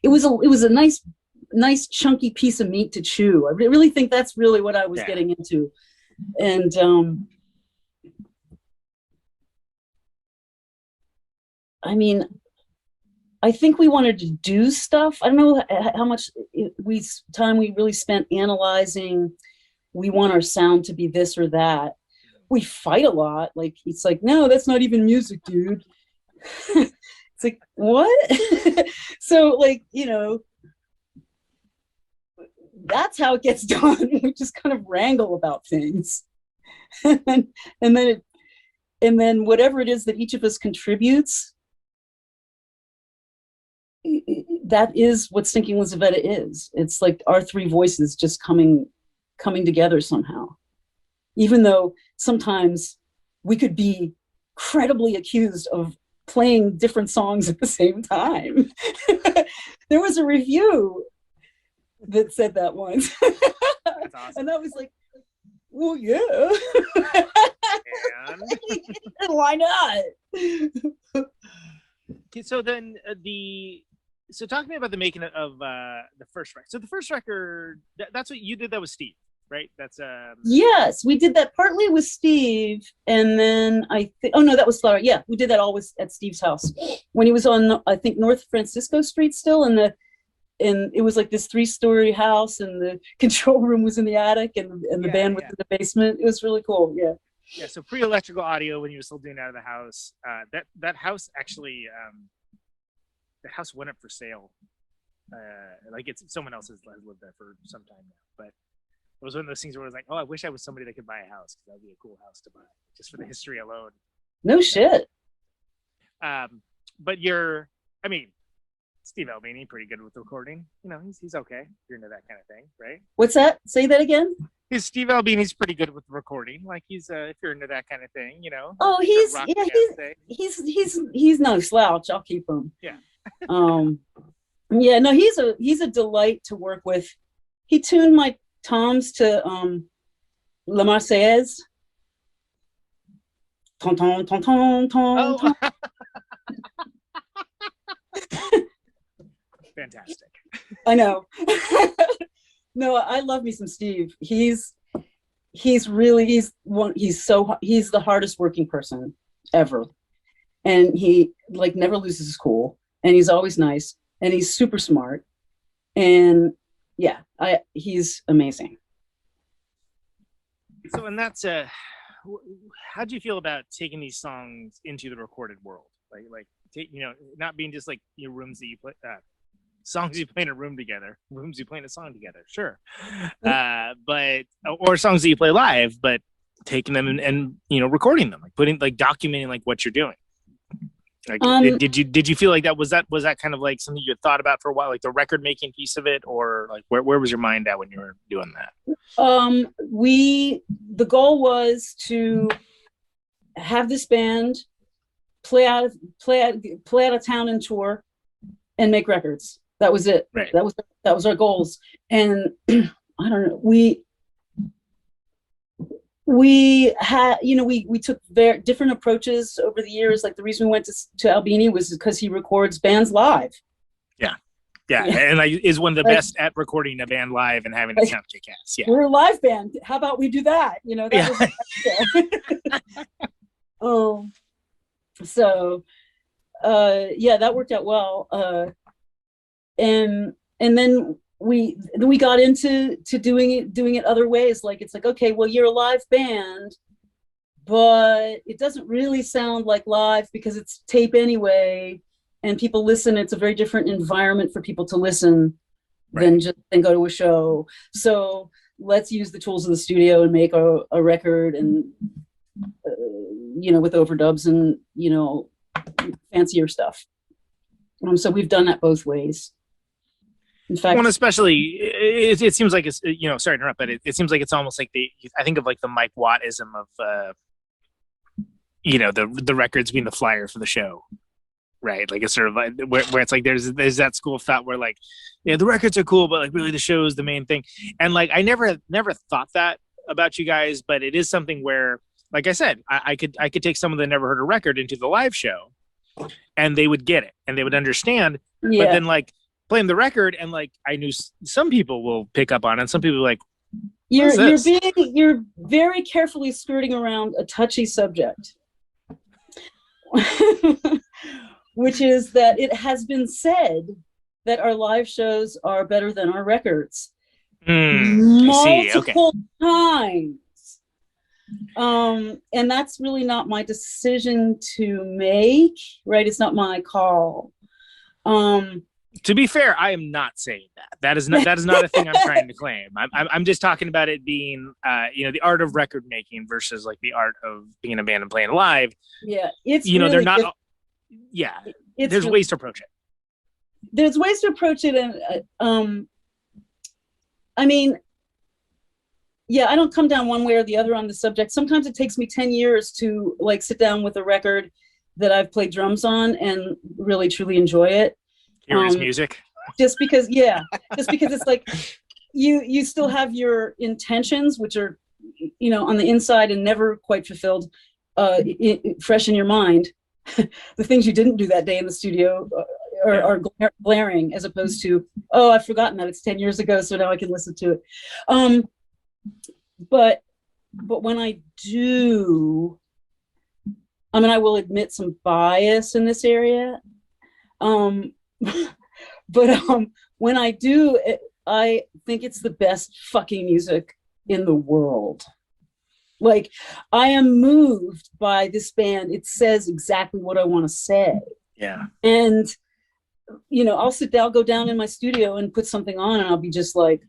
Speaker 10: It was a nice chunky piece of meat to chew. I really think that's really what I was getting into. And I mean, I think we wanted to do stuff. I don't know how much time we really spent analyzing. We want our sound to be this or that. we fight a lot. Like, it's like, no, that's not even music, dude. It's like, what? So, like, you know, that's how it gets done. We just kind of wrangle about things. and then whatever it is that each of us contributes, that is what Stinking Lizaveta is. It's like our three voices just coming together somehow. Even though sometimes we could be credibly accused of playing different songs at the same time. There was a review that said that once.
Speaker 5: That's awesome.
Speaker 10: And I was like, well, yeah.
Speaker 5: And
Speaker 10: Why not?
Speaker 5: okay, so then so talk to me about the making of the first record. So the first record, that's what you did. That was Steve, right? That's
Speaker 10: Yes, we did that partly with Steve, and then oh no, that was Flower. Yeah, we did that all at Steve's house when he was on, I think, North Francisco Street still, and it was like this 3-story house, and the control room was in the attic, and the band was in the basement. It was really cool. Yeah.
Speaker 5: Yeah. So pre-electrical audio when you were still doing it out of the house. That house actually, the house went up for sale. Like someone else has lived there for some time now, but it was one of those things where I was like, oh, I wish I was somebody that could buy a house, because that'd be a cool house to buy just for the history alone.
Speaker 10: No shit.
Speaker 5: But Steve Albini, pretty good with recording. You know, he's okay. You're into that kind of thing, right?
Speaker 10: What's that? Say that again.
Speaker 5: Steve Albini's pretty good with recording. Like, he's if you're into that kind of thing, you know.
Speaker 10: Oh, he's no slouch. I'll keep him.
Speaker 5: Yeah.
Speaker 10: Yeah, no, he's a delight to work with. He tuned my toms to La Marseillaise. Ton ton ton ton ton.
Speaker 5: Oh. Fantastic.
Speaker 10: I know. No, I love me some Steve. He's the hardest working person ever, and he like never loses his cool, and he's always nice, and he's super smart, and yeah, he's amazing.
Speaker 5: So, and that's how do you feel about taking these songs into the recorded world? Like not being just like your rooms that you play, songs you play in a room together, rooms you play in a song together, sure, but or songs that you play live, but taking them and recording them, like documenting like what you're doing. Like, did you feel like that was kind of like something you had thought about for a while, like the record making piece of it, or like where was your mind at when you were doing that?
Speaker 10: The goal was to have this band play out of town and tour and make records. That was it.
Speaker 5: Right.
Speaker 10: That was our goals. And I don't know, we had, we took very different approaches over the years. Like the reason we went to Albini was because he records bands live.
Speaker 5: Yeah. And is one of the best at recording a band live and having it sound kick-ass. Yeah.
Speaker 10: We're a live band. How about we do that? So that worked out well. And then we got into doing it other ways. Like, it's like, okay, well, you're a live band, but it doesn't really sound like live because it's tape anyway, and people listen. It's a very different environment for people to listen than go to a show. So let's use the tools of the studio and make a record, and with overdubs and fancier stuff. So we've done that both ways. In fact,
Speaker 5: one especially, it seems like it's sorry to interrupt, but it seems like it's almost like I think of like the Mike Wattism of the records being the flyer for the show, right? Like it's sort of like where it's like there's that school of thought where like, yeah, the records are cool, but like really the show is the main thing. And like I never thought that about you guys, but it is something where, like I said, I could take someone that never heard a record into the live show, and they would get it and they would understand.
Speaker 10: Yeah.
Speaker 5: But then like playing the record, and like I knew some people will pick up on it, and some people are like,
Speaker 10: you're very carefully skirting around a touchy subject. Which is that it has been said that our live shows are better than our records. Multiple times. And that's really not my decision to make, right? It's not my call.
Speaker 5: To be fair, I am not saying that. That is not a thing I'm trying to claim. I'm just talking about it being, the art of record making versus like the art of being in a band and playing live.
Speaker 10: Yeah, it's
Speaker 5: they're not. There's ways to approach it.
Speaker 10: There's ways to approach it, and I mean, yeah, I don't come down one way or the other on the subject. Sometimes it takes me 10 years to like sit down with a record that I've played drums on and really truly enjoy it.
Speaker 5: Hear his music.
Speaker 10: Just because it's like you still have your intentions, which are, on the inside and never quite fulfilled, fresh in your mind. The things you didn't do that day in the studio are glaring, as opposed to, oh, I've forgotten that it's 10 years ago, so now I can listen to it. But when I do, I mean, I will admit some bias in this area. But when I do, I think it's the best fucking music in the world. Like, I am moved by this band. It says exactly what I want to say.
Speaker 5: Yeah.
Speaker 10: And, I'll go down in my studio and put something on, and I'll be just like,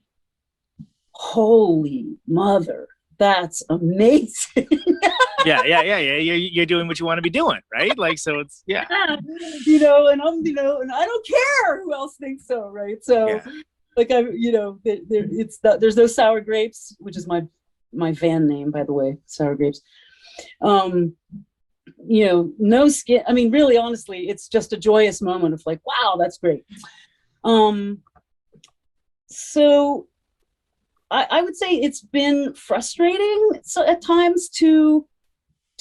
Speaker 10: holy mother, that's amazing.
Speaker 5: Yeah. You're doing what you want to be doing, right? Like, so it's, yeah.
Speaker 10: And and I don't care who else thinks so, right? So,
Speaker 5: yeah.
Speaker 10: Like, there's no sour grapes, which is my van name, by the way, Sour Grapes. No skin. I mean, really, honestly, it's just a joyous moment of like, wow, that's great. So I would say it's been frustrating at times to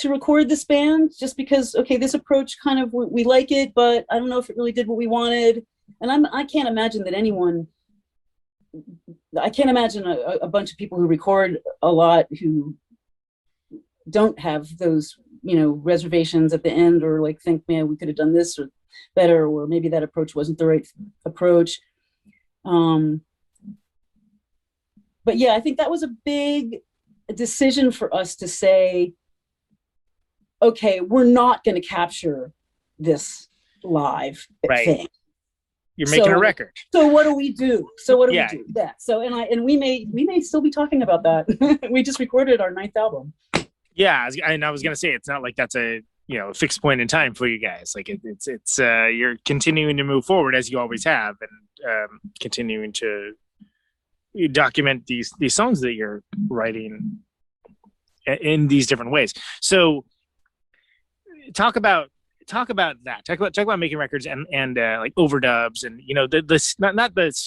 Speaker 10: record this band, just because, okay, this approach kind of, we like it, but I don't know if it really did what we wanted. And I can't imagine that I can't imagine a bunch of people who record a lot who don't have those, reservations at the end, or like think, man, we could have done this or better, or maybe that approach wasn't the right approach. But yeah, I think that was a big decision for us to say, okay, we're not going to capture this live thing.
Speaker 5: You're making a record.
Speaker 10: So what do we do? Yeah. So and we may still be talking about that. We just recorded our 9th album.
Speaker 5: Yeah, and I was gonna say, it's not like that's a fixed point in time for you guys. Like it's you're continuing to move forward as you always have, and continuing to document these songs that you're writing in these different ways. So talk about that. Talk about making records and like overdubs, and not that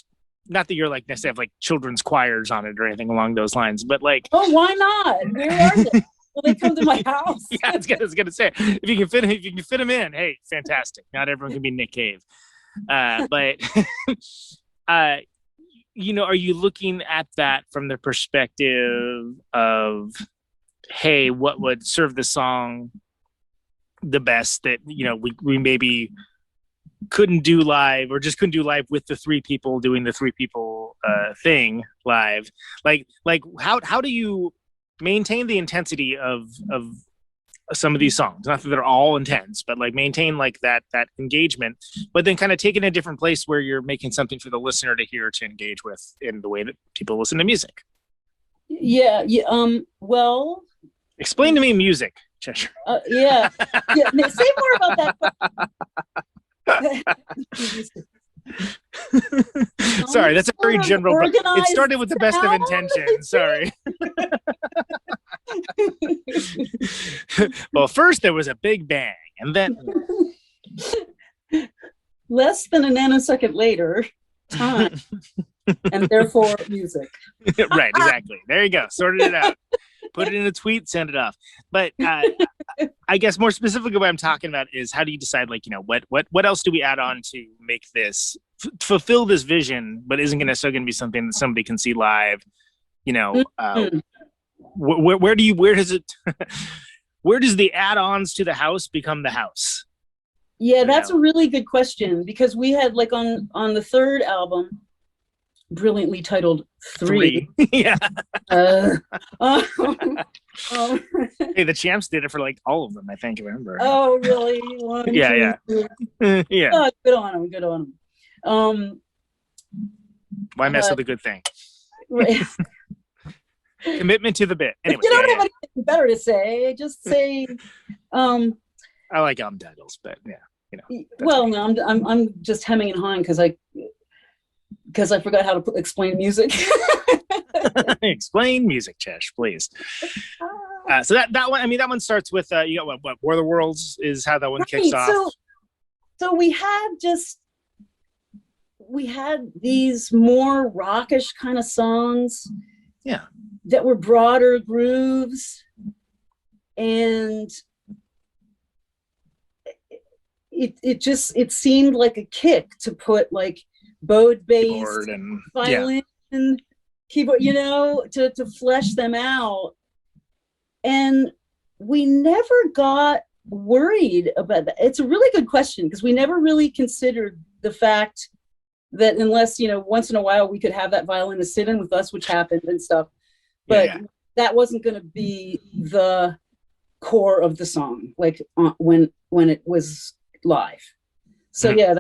Speaker 5: you're like necessarily have like children's choirs on it or anything along those lines, but like,
Speaker 10: oh, why not? Where are they? Will they come to my house?
Speaker 5: Yeah, I was gonna say, if you can fit them in, hey, fantastic. Not everyone can be Nick Cave, but are you looking at that from the perspective of, hey, what would serve the song the best that we maybe couldn't do live, or just couldn't do live with the 3 people doing the 3 people thing live? Like how do you maintain the intensity of some of these songs? Not that they're all intense, but like maintain like that engagement, but then kind of take it in a different place where you're making something for the listener to hear, to engage with in the way that people listen to music.
Speaker 10: Yeah. Well,
Speaker 5: explain to me music, Cheshire.
Speaker 10: Yeah. Say more about that.
Speaker 5: Sorry, that's a very general. It started with the best of intentions. Sorry. Well, first there was a big bang, and then
Speaker 10: less than a nanosecond later, time, and therefore music.
Speaker 5: Right, exactly. There you go. Sorted it out. Put it in a tweet, send it off. But I guess more specifically, what I'm talking about is, how do you decide, like, what else do we add on to make this fulfill this vision, but isn't necessarily going to be something that somebody can see live? Where does it? Where does the add-ons to the house become the house?
Speaker 10: Yeah, that's a really good question, because we had, like, on the 3rd album, brilliantly titled Three.
Speaker 5: Yeah.
Speaker 10: Um,
Speaker 5: Hey, the Champs did it for like all of them, I think. I remember.
Speaker 10: oh, really? One,
Speaker 5: Yeah,
Speaker 10: two,
Speaker 5: yeah.
Speaker 10: three.
Speaker 5: Yeah.
Speaker 10: Oh, good on him. Good on him.
Speaker 5: Why mess with a good thing?
Speaker 10: Right.
Speaker 5: Commitment to the bit. Anyway,
Speaker 10: If you don't have anything better to say, just say.
Speaker 5: I like album titles, but yeah, you know.
Speaker 10: Well, no, I'm just hemming and hawing because I forgot how to explain music.
Speaker 5: Explain music, Chesh, please. So that one, I mean, that one starts with you got what War of the Worlds is how that one kicks off.
Speaker 10: So we had these more rockish kind of songs.
Speaker 5: Yeah.
Speaker 10: That were broader grooves, and it seemed like a kick to put like bowed bass,
Speaker 5: and
Speaker 10: violin, keyboard, you know, to flesh them out. And we never got worried about that. It's a really good question because we never really considered the fact that unless, you know, once in a while we could have that violinist sit in with us, which happened and stuff. But that wasn't going to be the core of the song, like when it was live. So yeah.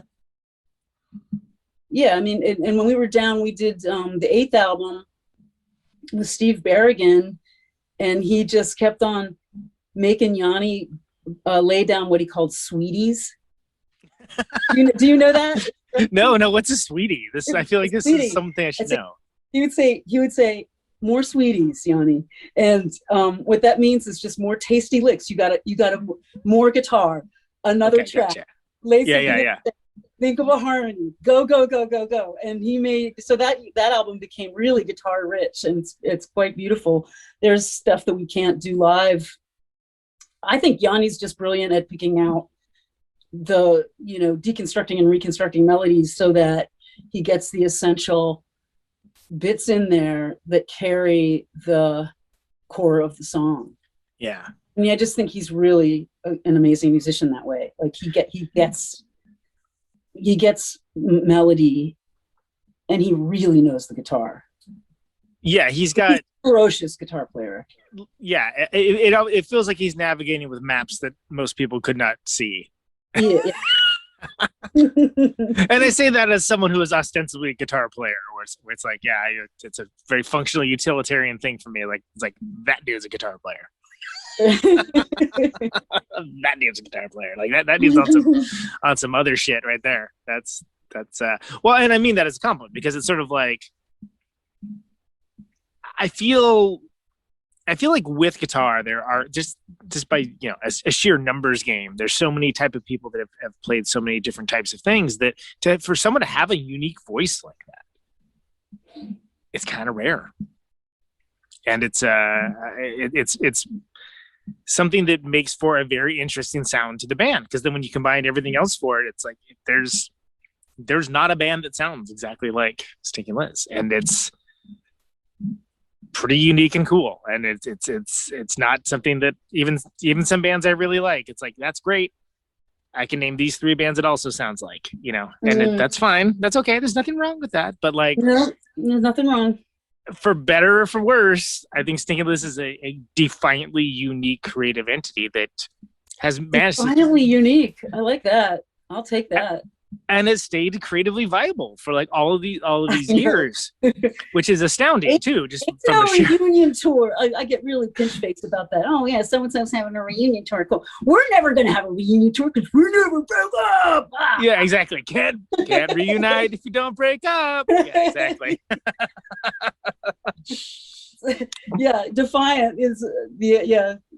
Speaker 10: I mean, and when we were down, we did the 8th album with Steve Berrigan, and he just kept on making Yanni lay down what he called sweeties. Do you know that?
Speaker 5: No. What's a sweetie? I feel like this is something I should know.
Speaker 10: He would say. More sweeties, Yanni, and what that means is just more tasty licks. You got more guitar, another track.
Speaker 5: Gotcha.
Speaker 10: Yeah. Think of a harmony. Go, and he made so that album became really guitar rich, and it's quite beautiful. There's stuff that we can't do live. I think Yanni's just brilliant at picking out the deconstructing and reconstructing melodies so that he gets the essential bits in there that carry the core of the song.
Speaker 5: Yeah.
Speaker 10: I mean, I just think he's really an amazing musician that way. Like he gets melody, and he really knows the guitar.
Speaker 5: Yeah, he's a
Speaker 10: ferocious guitar player.
Speaker 5: Yeah, it feels like he's navigating with maps that most people could not see.
Speaker 10: Yeah.
Speaker 5: And I say that as someone who is ostensibly a guitar player, where it's like, yeah, it's a very functional utilitarian thing for me. Like, it's like, that dude's a guitar player. That dude's a guitar player. Like that dude's on some other shit right there. That's well, and I mean that as a compliment, because it's sort of like, I feel like with guitar, there are just by, you know, a sheer numbers game, there's so many type of people that have played so many different types of things that for someone to have a unique voice like that, it's kind of rare. And it's something that makes for a very interesting sound to the band, because then when you combine everything else for it, it's like there's not a band that sounds exactly like Stinking Liz, and it's pretty unique and cool. And it's not something that even some bands I really like, it's like, that's great, I can name these 3 bands it also sounds like, you know, and that's fine, that's okay, there's nothing wrong with that. But like,
Speaker 10: no, there's nothing wrong.
Speaker 5: For better or for worse, I think Stinking Liz is a defiantly unique creative entity that has managed
Speaker 10: defiantly unique. I like that. I'll take that.
Speaker 5: And has stayed creatively viable for like all of these years, which is astounding too. Just
Speaker 10: it's
Speaker 5: from
Speaker 10: a reunion tour. I get really pinch-faced about that. Oh yeah, so-and-so's having a reunion tour. Cool. We're never gonna have a reunion tour because we never broke up.
Speaker 5: Yeah, exactly. Can't reunite if you don't break up. Yeah, exactly.
Speaker 10: Yeah, defiant is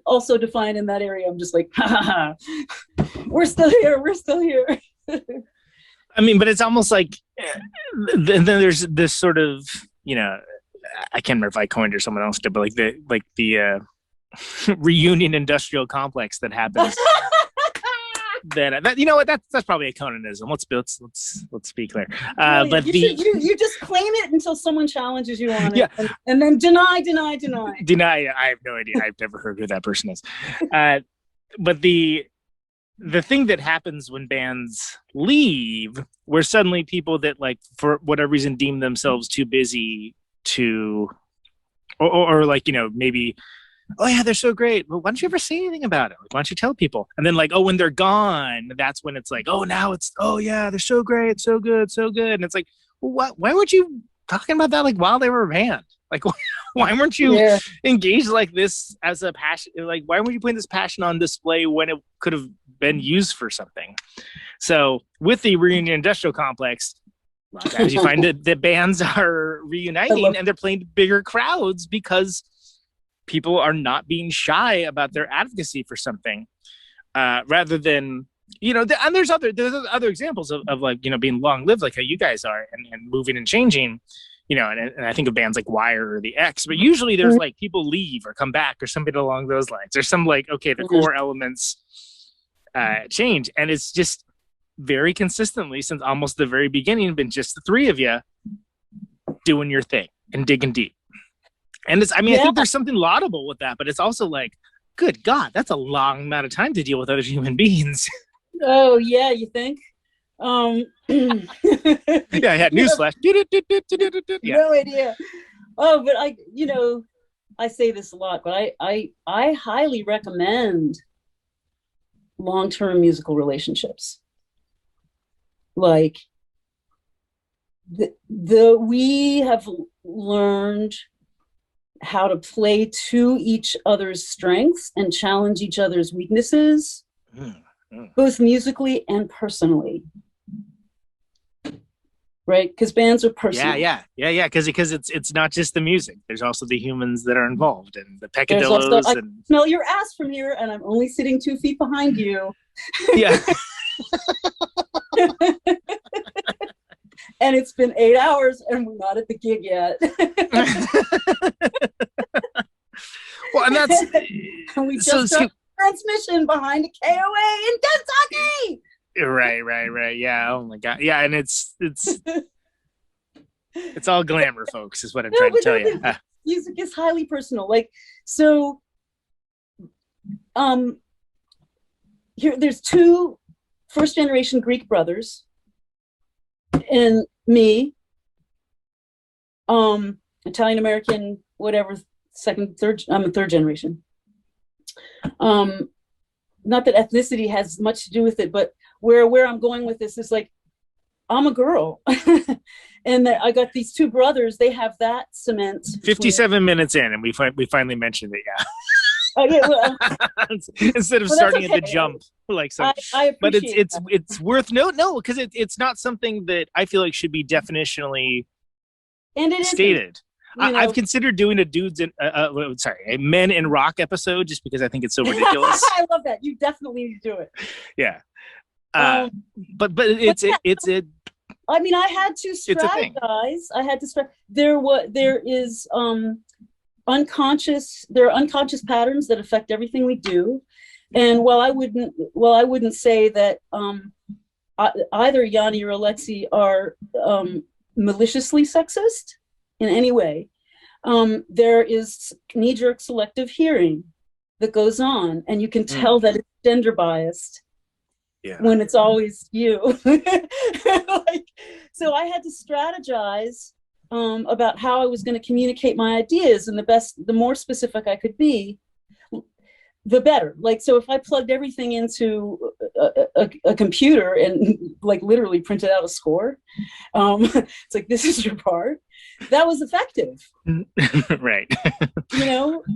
Speaker 10: also defiant in that area. I'm just like, ha. We're still here.
Speaker 5: I mean, but it's almost like then there's this sort of, you know, I can't remember if I coined or someone else did, but like the reunion industrial complex that happens. that you know what, that's probably a Conanism. Let's be clear. But
Speaker 10: you just claim it until someone challenges you on it, and then deny.
Speaker 5: I have no idea. I've never heard who that person is. But the the thing that happens when bands leave, where suddenly people that like for whatever reason deem themselves too busy to, or like, you know, maybe, oh yeah, they're so great. Well, why don't you ever say anything about it? Like, why don't you tell people? And then like, oh, when they're gone, that's when it's like, oh, now it's, oh yeah, they're so great, so good, so good. And it's like, well, what? Why weren't you talking about that like while they were a band? Like, why weren't you engaged like this as a passion? Like, why weren't you putting this passion on display when it could have been used for something? So with the Reunion Industrial Complex, as you find that the bands are reuniting and they're playing bigger crowds because people are not being shy about their advocacy for something, rather than, you know, and there's other examples of like, you know, being long lived, like how you guys are, and moving and changing, you know, and I think of bands like Wire or The X, but usually there's like people leave or come back or something along those lines. There's some like, okay, the core elements change, and it's just very consistently since almost the very beginning been just the three of you doing your thing and digging deep. And it's, I mean, I think there's something laudable with that, but it's also like, good God, that's a long amount of time to deal with other human beings.
Speaker 10: Oh yeah, you think?
Speaker 5: Yeah, I had newsflash. Yeah.
Speaker 10: No idea. Oh, but I say this a lot, but I highly recommend long-term musical relationships. Like we have learned how to play to each other's strengths and challenge each other's weaknesses, both musically and personally. Right? Because bands are personal.
Speaker 5: Yeah. Because it's not just the music. There's also the humans that are involved, and the peccadillos.
Speaker 10: I smell your ass from here, and I'm only sitting 2 feet behind you.
Speaker 5: Yeah.
Speaker 10: And it's been 8 hours, and we're not at the gig yet.
Speaker 5: Well, and that's
Speaker 10: and we just got transmission behind a KOA in Kentucky.
Speaker 5: Right. Yeah. Oh my God. Yeah, and it's all glamour, folks, is what I'm trying to tell you.
Speaker 10: Music is highly personal. Like, so here there's 2 first-generation Greek brothers and me, Italian American, whatever, second, third, I'm a 3rd generation. Not that ethnicity has much to do with it, but where I'm going with this is like, I'm a girl. And I got these 2 brothers, they have that cement.
Speaker 5: 57 minutes in, and we finally mentioned it, yeah.
Speaker 10: Oh yeah, well,
Speaker 5: instead of starting at the jump, like so.
Speaker 10: I
Speaker 5: but it's worth because it's not something that I feel like should be definitionally stated. I've considered doing a men in rock episode just because I think it's so ridiculous.
Speaker 10: I love that. You definitely need to do it.
Speaker 5: Yeah. But it's a.
Speaker 10: I mean, I had to strategize. I had to there is unconscious patterns that affect everything we do. And while I wouldn't say that either Yanni or Alexi are maliciously sexist in any way, there is knee-jerk selective hearing that goes on, and you can tell that it's gender biased when it's always you. So I had to strategize about how I was going to communicate my ideas, and the more specific I could be, the better. Like, so if I plugged everything into a computer and like literally printed out a score, it's like, this is your part. That was effective.
Speaker 5: Right.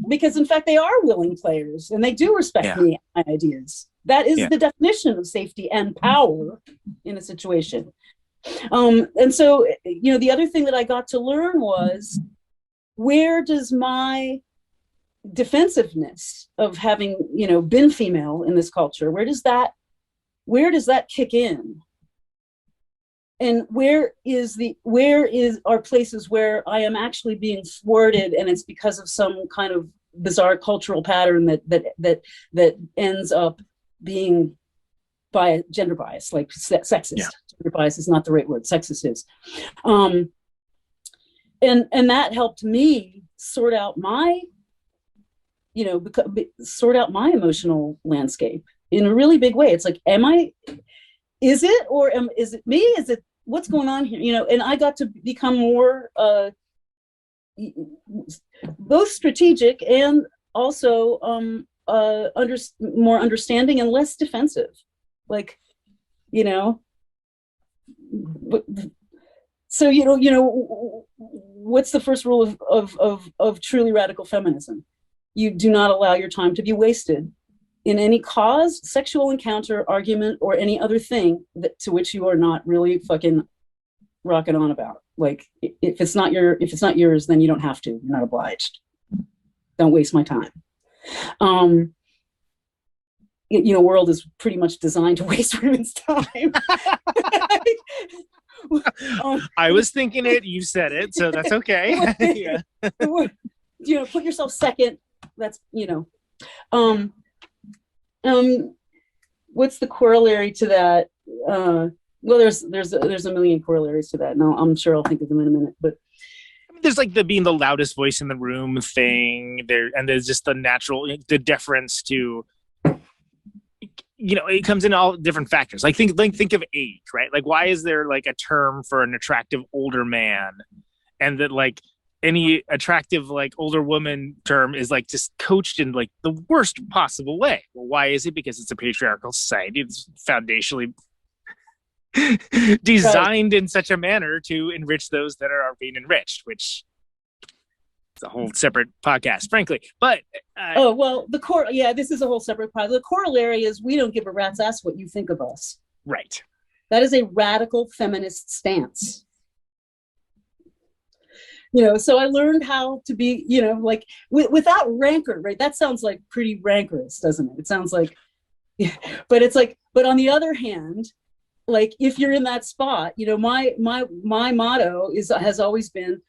Speaker 10: Because in fact they are willing players and they do respect me and my ideas. That is the definition of safety and power in a situation. And so, the other thing that I got to learn was, where does my defensive-ness of having, been female in this culture, where does that kick in? And where are places where I am actually being thwarted, and it's because of some kind of bizarre cultural pattern that ends up being by gender bias, like sexist. Yeah. Gender bias is not the right word. Sexist is. And that helped me sort out my emotional landscape in a really big way. It's like, is it me? Is it, what's going on here? You know, and I got to become more, both strategic and also more understanding and less defensive. Like, you know, so you know, what's the first rule of truly radical feminism? You do not allow your time to be wasted in any cause, sexual encounter, argument, or any other thing to which you are not really fucking rocking on about. Like, if it's not yours, then you don't have to. You're not obliged. Don't waste my time. You know, world is pretty much designed to waste women's time.
Speaker 5: I was thinking it. You said it, so that's okay. Yeah.
Speaker 10: You know, put yourself second. That's, you know. What's the corollary to that? Well, there's a million corollaries to that. No, I'm sure I'll think of them in a minute. But
Speaker 5: there's like the being the loudest voice in the room thing there, and there's just the deference to, you know, it comes in all different factors. Like think of age, right? Like, why is there like a term for an attractive older man, and that like any attractive like older woman term is like just coached in like the worst possible way? Well, why is it? Because it's a patriarchal society. It's foundationally designed in such a manner to enrich those that are being enriched, which is a whole separate podcast, frankly. But this is a whole separate podcast. The corollary is we don't give a rat's ass what you think of us. Right.
Speaker 10: That is a radical feminist stance. You know, so I learned how to be, you know, like without rancor, right? That sounds like pretty rancorous, doesn't it? It sounds like, yeah, but it's like, but on the other hand, like if you're in that spot, you know, my motto has always been,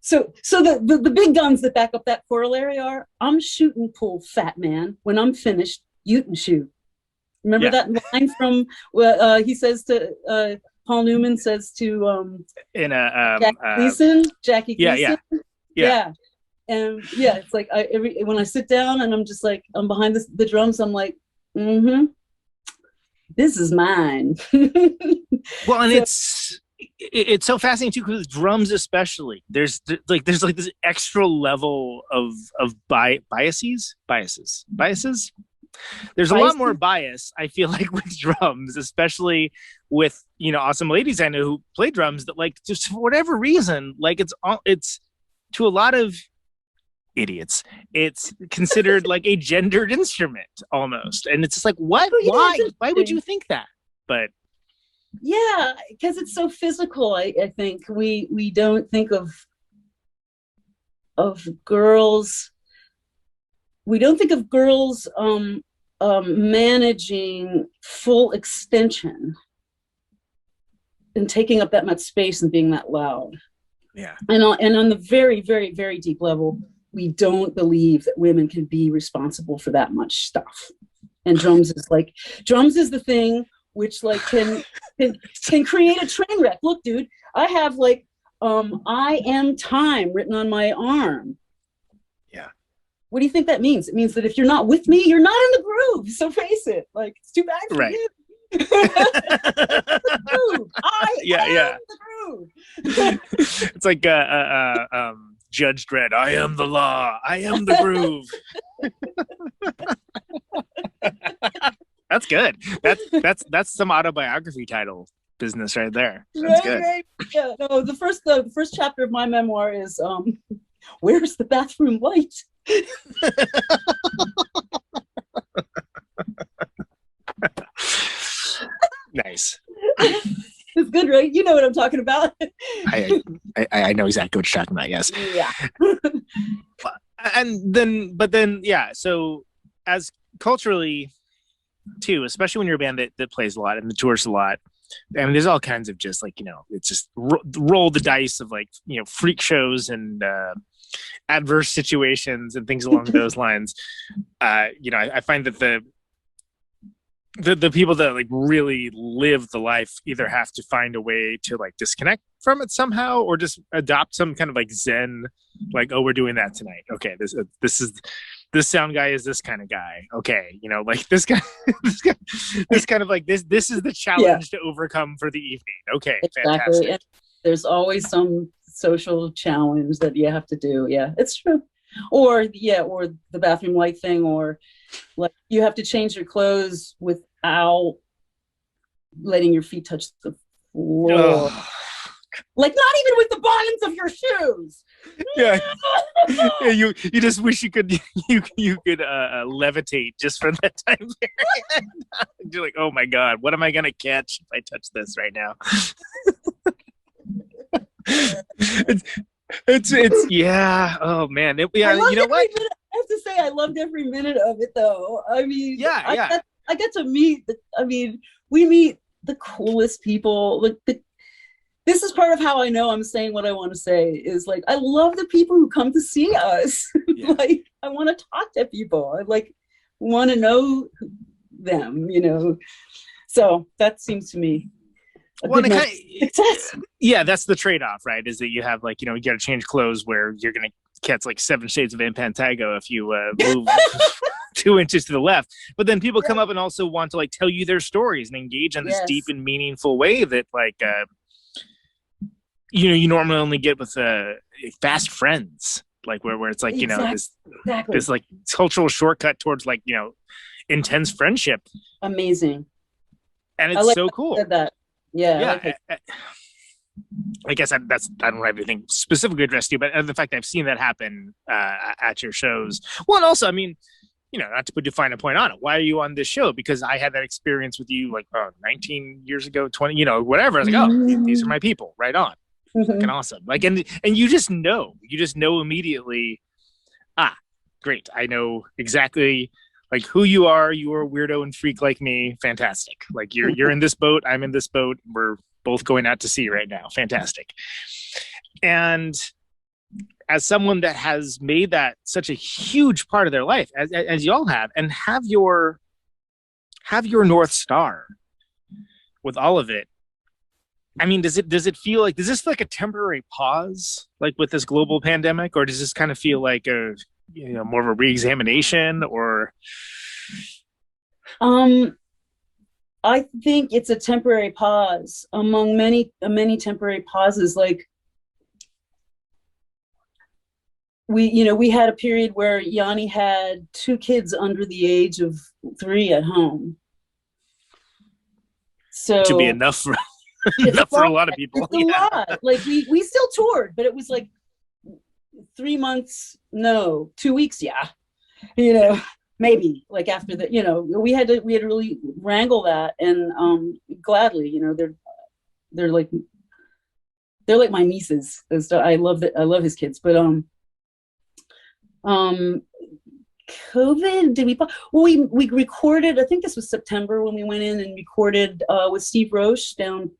Speaker 10: so the big guns that back up that corollary are, I'm shoot and pull, fat man. When I'm finished, you can shoot. Remember that line from he says to Paul Newman says to Jackie Gleason. Yeah. And yeah, it's like when I sit down and I'm just like, I'm behind the drums, I'm like, this is mine.
Speaker 5: Well, and it's so fascinating too, because drums especially, there's like this extra level of biases. There's a lot more bias, I feel like, with drums, especially with, you know, awesome ladies I know who play drums that, like, just for whatever reason, like it's to a lot of idiots, it's considered like a gendered instrument almost, and it's just like, what? Why would you think that? But
Speaker 10: yeah, because it's so physical. I think we don't think of girls. We don't think of girls managing full extension and taking up that much space and being that loud.
Speaker 5: Yeah.
Speaker 10: And on the very, very, very deep level, we don't believe that women can be responsible for that much stuff. And drums is the thing which like can create a train wreck. Look, dude, I have like I am time written on my arm.
Speaker 5: Yeah.
Speaker 10: What do you think that means? It means that if you're not with me, you're not in the groove. So face it. Like, it's too bad for you. I am the groove.
Speaker 5: It's like Judge Dredd. I am the law. I am the groove. That's good. That's some autobiography title business right there. That's good.
Speaker 10: Right. Yeah. No, the first chapter of my memoir is where's the bathroom light?
Speaker 5: Nice.
Speaker 10: It's good, right? You know what I'm talking about.
Speaker 5: I know exactly what you're talking about. Yes.
Speaker 10: Yeah.
Speaker 5: But then, yeah. So as culturally, too, especially when you're a band that plays a lot and that tours a lot, I mean, there's all kinds of just like, you know, it's just roll the dice of like, you know, freak shows and adverse situations and things along those lines. You know, I find that the people that like really live the life either have to find a way to like disconnect from it somehow, or just adopt some kind of like Zen, like, oh, we're doing that tonight. Okay, this is this sound guy is this kind of guy. Okay, like this guy, this kind of like this is the challenge to overcome for the evening. Okay,
Speaker 10: exactly.
Speaker 5: fantastic.
Speaker 10: And there's always some social challenge that you have to do. Yeah, it's true. Or the bathroom light thing, or like you have to change your clothes without letting your feet touch the floor. Like not even with the bottoms of your shoes.
Speaker 5: Yeah. You just wish you could levitate just for that time period. You're like, oh my God, what am I gonna catch if I touch this right now? it's yeah. Oh man. You know what?
Speaker 10: I have to say I loved every minute of it though. I mean,
Speaker 5: yeah.
Speaker 10: I get to meet we meet the coolest people. Like this is part of how I know I'm saying what I want to say is like, I love the people who come to see us. Yeah. Like, I want to talk to people. I want to know them, So that seems to me success.
Speaker 5: Yeah, that's the trade-off, right? Is that you have you got to change clothes where you're going to catch 7 shades of Impantago if you move 2 inches to the left. But then people come up and also want to tell you their stories and engage in this deep and meaningful way that you normally only get with fast friends, where it's this cultural shortcut towards intense friendship.
Speaker 10: Amazing.
Speaker 5: And it's so cool.
Speaker 10: Said that. Yeah.
Speaker 5: I guess I don't have anything specifically addressed to you, but the fact that I've seen that happen at your shows. Well, and also, I mean, not to put a fine point on it. Why are you on this show? Because I had that experience with you 19 years ago, 20, whatever. I was like, oh, these are my people. Right on. Fucking awesome. And you just know immediately, great. I know exactly who you are. You are a weirdo and freak like me. Fantastic. You're in this boat. I'm in this boat. We're both going out to sea right now. Fantastic. And as someone that has made that such a huge part of their life, as y'all have, and have your North Star with all of it. I mean, does it feel is this a temporary pause, with this global pandemic, or does this kind of feel like a, more of a reexamination, or?
Speaker 10: I think it's a temporary pause among many temporary pauses. We had a period where Yanni had 2 kids under the age of 3 at home. So
Speaker 5: to be enough for for a lot of people.
Speaker 10: It's a lot. We still toured, but it was 3 months, no, 2 weeks, maybe after that, we had to really wrangle that, and gladly, they're like my nieces. I love his kids, but COVID, we recorded, I think this was September when we went in and recorded with Steve Roche down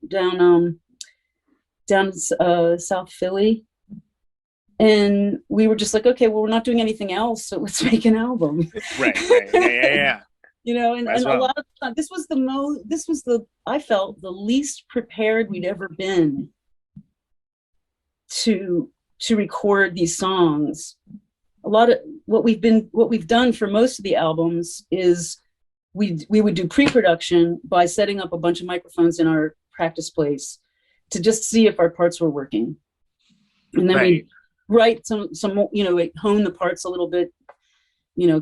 Speaker 10: South Philly. And we were just okay, well, we're not doing anything else, so let's make an album.
Speaker 5: Right. Yeah.
Speaker 10: And a lot of time, I felt the least prepared we'd ever been to record these songs. A lot of what we've done for most of the albums is we would do pre-production by setting up a bunch of microphones in our practice place to just see if our parts were working. And then we write some hone the parts a little bit,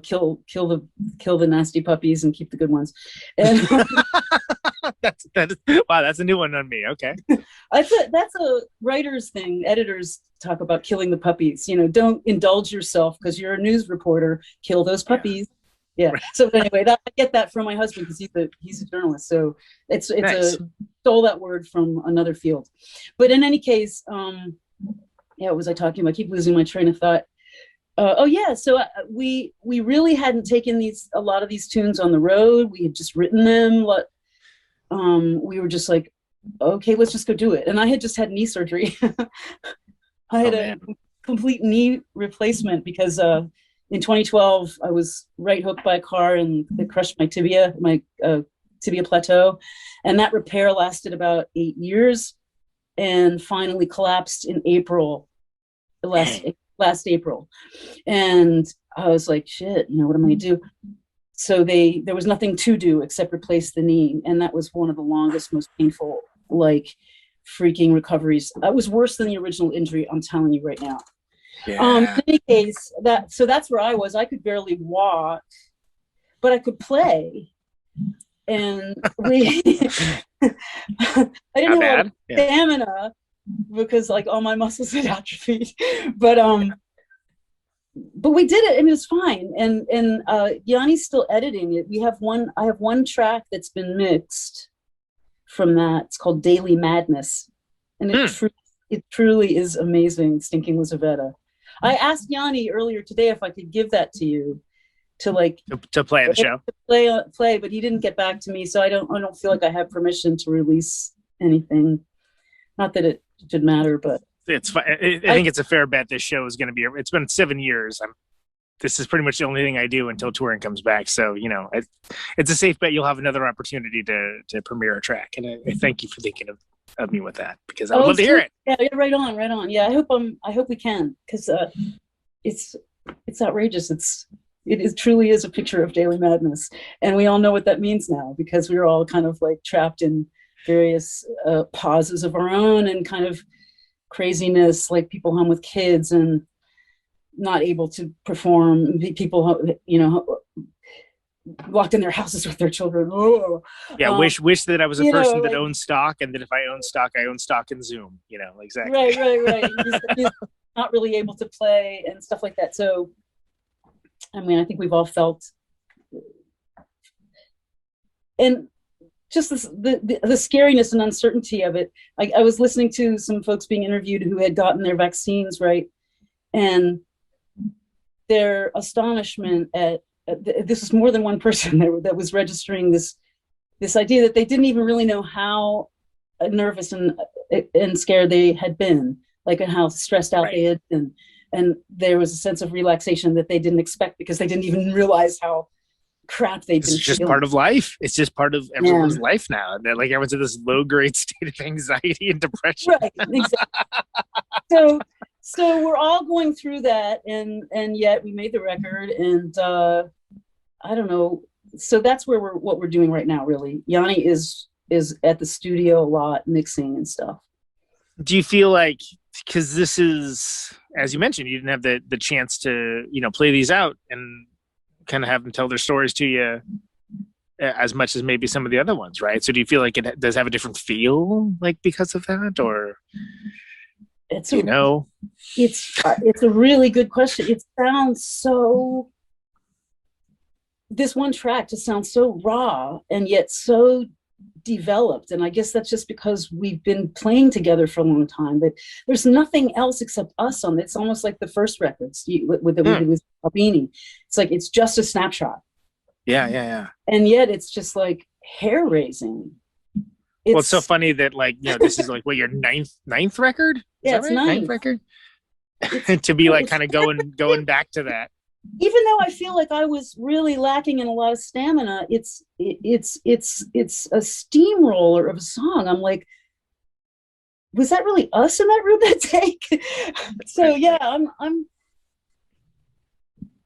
Speaker 10: kill the nasty puppies and keep the good ones. And
Speaker 5: that's a new one on me. Okay.
Speaker 10: That's a writer's thing. Editors talk about killing the puppies. Don't indulge yourself because you're a news reporter. Kill those puppies. Yeah. Right. So anyway, I get that from my husband because he's a journalist. So it's nice. Stole that word from another field. But in any case, what was I talking about? I keep losing my train of thought. So we really hadn't taken a lot of these tunes on the road. We had just written them. We were just okay, let's just go do it. And I had just had knee surgery. I had a complete knee replacement because in 2012 I was right hooked by a car and it crushed my tibia plateau, and that repair lasted about 8 years and finally collapsed in April, last April. And I was like, shit, what am I gonna do? So there was nothing to do except replace the knee. And that was one of the longest, most painful, like freaking recoveries. That was worse than the original injury. I'm telling you right now.
Speaker 5: Yeah.
Speaker 10: In any case, that's where I was. I could barely walk, but I could play. And I didn't have a lot of stamina because like all my muscles had atrophied. But we did it, and it was fine. And Yanni's still editing it. I have one track that's been mixed from that. It's called Daily Madness, and it truly is amazing. Stinking Lizaveta. I asked Yanni earlier today if I could give that to you to
Speaker 5: play at the show.
Speaker 10: To play, but he didn't get back to me, so I don't feel like I have permission to release anything. Not that it should matter, but
Speaker 5: it's fine. I think it's a fair bet this show is going to be. It's been 7 years. This is pretty much the only thing I do until touring comes back. So it's a safe bet you'll have another opportunity to premiere a track. And I thank you for thinking of me with that, because I would love to hear it.
Speaker 10: Yeah, right on. Yeah, I hope we can, because it's outrageous. It truly is a picture of daily madness, and we all know what that means now, because we're all kind of like trapped in various pauses of our own and kind of craziness, like people home with kids and not able to perform, people locked in their houses with their children.
Speaker 5: Yeah, wish that I was a person that owned stock, and that if I own stock, I own stock in Zoom. Exactly.
Speaker 10: Right. He's not really able to play and stuff like that. So, I mean, I think we've all felt, and just the scariness and uncertainty of it. I was listening to some folks being interviewed who had gotten their vaccines, right, and their astonishment at this is more than one person that was registering this idea that they didn't even really know how nervous and scared they had been, like, and how stressed out they had been. And there was a sense of relaxation that they didn't expect, because they didn't even realize how crap they'd been feeling.
Speaker 5: It's just part of life. It's just part of everyone's life now. And like everyone's in this low-grade state of anxiety and depression.
Speaker 10: Right, exactly. So we're all going through that, and yet we made the record, and I don't know. So that's what we're doing right now, really. Yanni is at the studio a lot, mixing and stuff.
Speaker 5: Do you feel like, because this is, as you mentioned, you didn't have the chance to, play these out and kind of have them tell their stories to you as much as maybe some of the other ones, right? So do you feel like it does have a different feel, like, because of that, or
Speaker 10: it's a really good question. It sounds so, this one track just sounds so raw and yet so developed, and I guess that's just because we've been playing together for a long time, but there's nothing else except us on it. It's almost like the first records with Albini. It's like it's just a snapshot.
Speaker 5: Yeah.
Speaker 10: And yet it's just like hair raising.
Speaker 5: It's so funny that, like, this is like your ninth record.
Speaker 10: It's
Speaker 5: ninth record. To be like kind of going back to that.
Speaker 10: Even though I feel like I was really lacking in a lot of stamina, it's a steamroller of a song. I'm like, was that really us in that room that take? So yeah,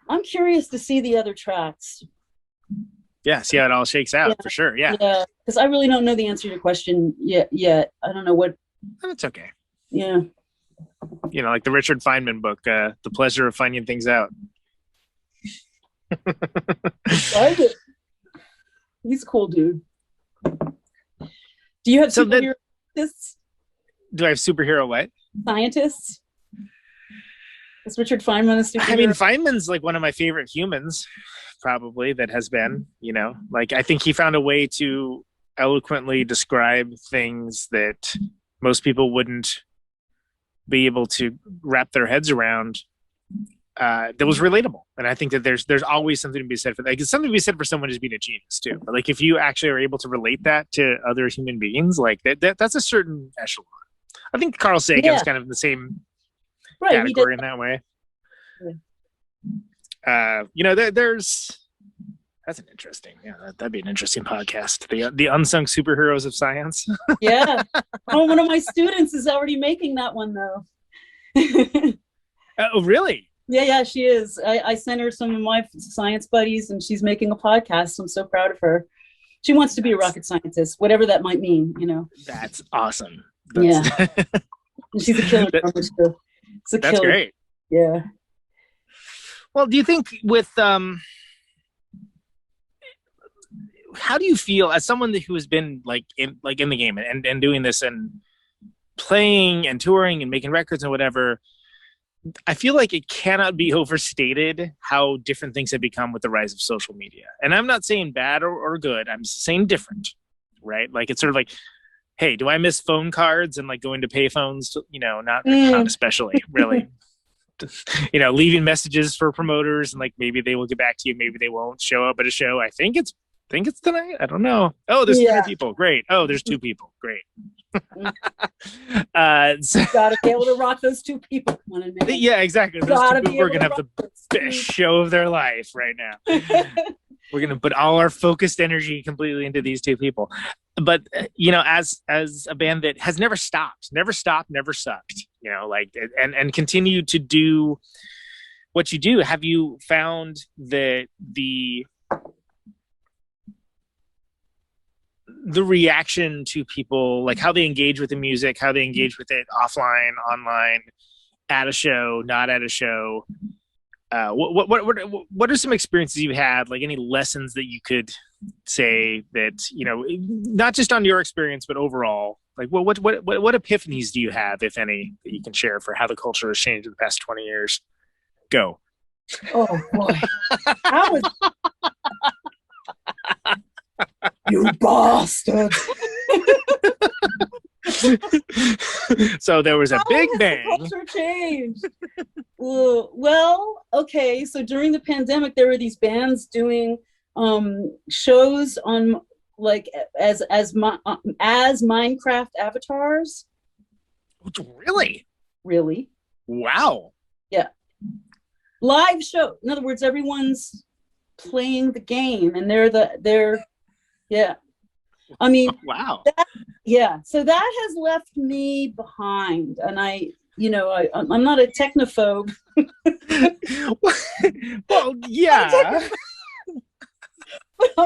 Speaker 10: I'm curious to see the other tracks.
Speaker 5: Yeah, see how it all shakes out, for sure. Yeah,
Speaker 10: because I really don't know the answer to your question yet. I don't know what.
Speaker 5: That's okay.
Speaker 10: Yeah.
Speaker 5: Like the Richard Feynman book, The Pleasure of Finding Things Out.
Speaker 10: Like it. He's a cool dude. Do you have superhero scientists?
Speaker 5: Do I have superhero what?
Speaker 10: Scientists? Is Richard Feynman a superhero?
Speaker 5: I mean, Feynman's like one of my favorite humans, probably, that has been, like, I think he found a way to eloquently describe things that most people wouldn't be able to wrap their heads around. That was relatable, and I think that there's always something to be said for that. Like, it's something to be said for someone just being a genius too. But like, if you actually are able to relate that to other human beings, like that's a certain echelon. I think Carl Sagan's kind of in the same category in that way. There's that's an interesting. Yeah, that'd be an interesting podcast. The unsung superheroes of science.
Speaker 10: Yeah. One of my students is already making that one though.
Speaker 5: Oh, really?
Speaker 10: Yeah, she is. I sent her some of my science buddies, and she's making a podcast. I'm so proud of her. She wants to be a rocket scientist, whatever that might mean, you know.
Speaker 5: That's awesome.
Speaker 10: Yeah. And she's a killer drummer too. It's a
Speaker 5: That's
Speaker 10: killer.
Speaker 5: great.
Speaker 10: Yeah.
Speaker 5: Well, do you think with how do you feel as someone who has been in the game and doing this and playing and touring and making records and whatever? I feel like it cannot be overstated how different things have become with the rise of social media. And I'm not saying bad or good. I'm saying different, right? Like, it's sort of like, hey, do I miss phone cards and like going to pay phones? Not especially, really. Leaving messages for promoters and like maybe they will get back to you, maybe they won't show up at a show. I think it's tonight. I don't know. Oh, there's 3 people. Great. Oh, there's 2 people. Great.
Speaker 10: So, gotta be able to rock those 2 people.
Speaker 5: Yeah, exactly. Those 2 people are gonna have the best show of their life right now. We're gonna put all our focused energy completely into these 2 people. But as a band that has never stopped, never sucked, and continue to do what you do, have you found that the reaction to people, like how they engage with the music, how they engage with it offline, online, at a show, not at a show? What are some experiences you had, like any lessons that you could say that, not just on your experience, but overall, like what epiphanies do you have, if any, that you can share for how the culture has changed in the past 20 years? Go.
Speaker 10: Oh boy. How was you bastard.
Speaker 5: So there was a big bang.
Speaker 10: Culture changed. Well, okay. So during the pandemic, there were these bands doing shows on like as Minecraft avatars.
Speaker 5: Really?
Speaker 10: Really?
Speaker 5: Wow.
Speaker 10: Yeah. Live show. In other words, everyone's playing the game, and they're yeah. I mean,
Speaker 5: wow.
Speaker 10: So that has left me behind, and I'm not a technophobe.
Speaker 5: Well, yeah.
Speaker 10: But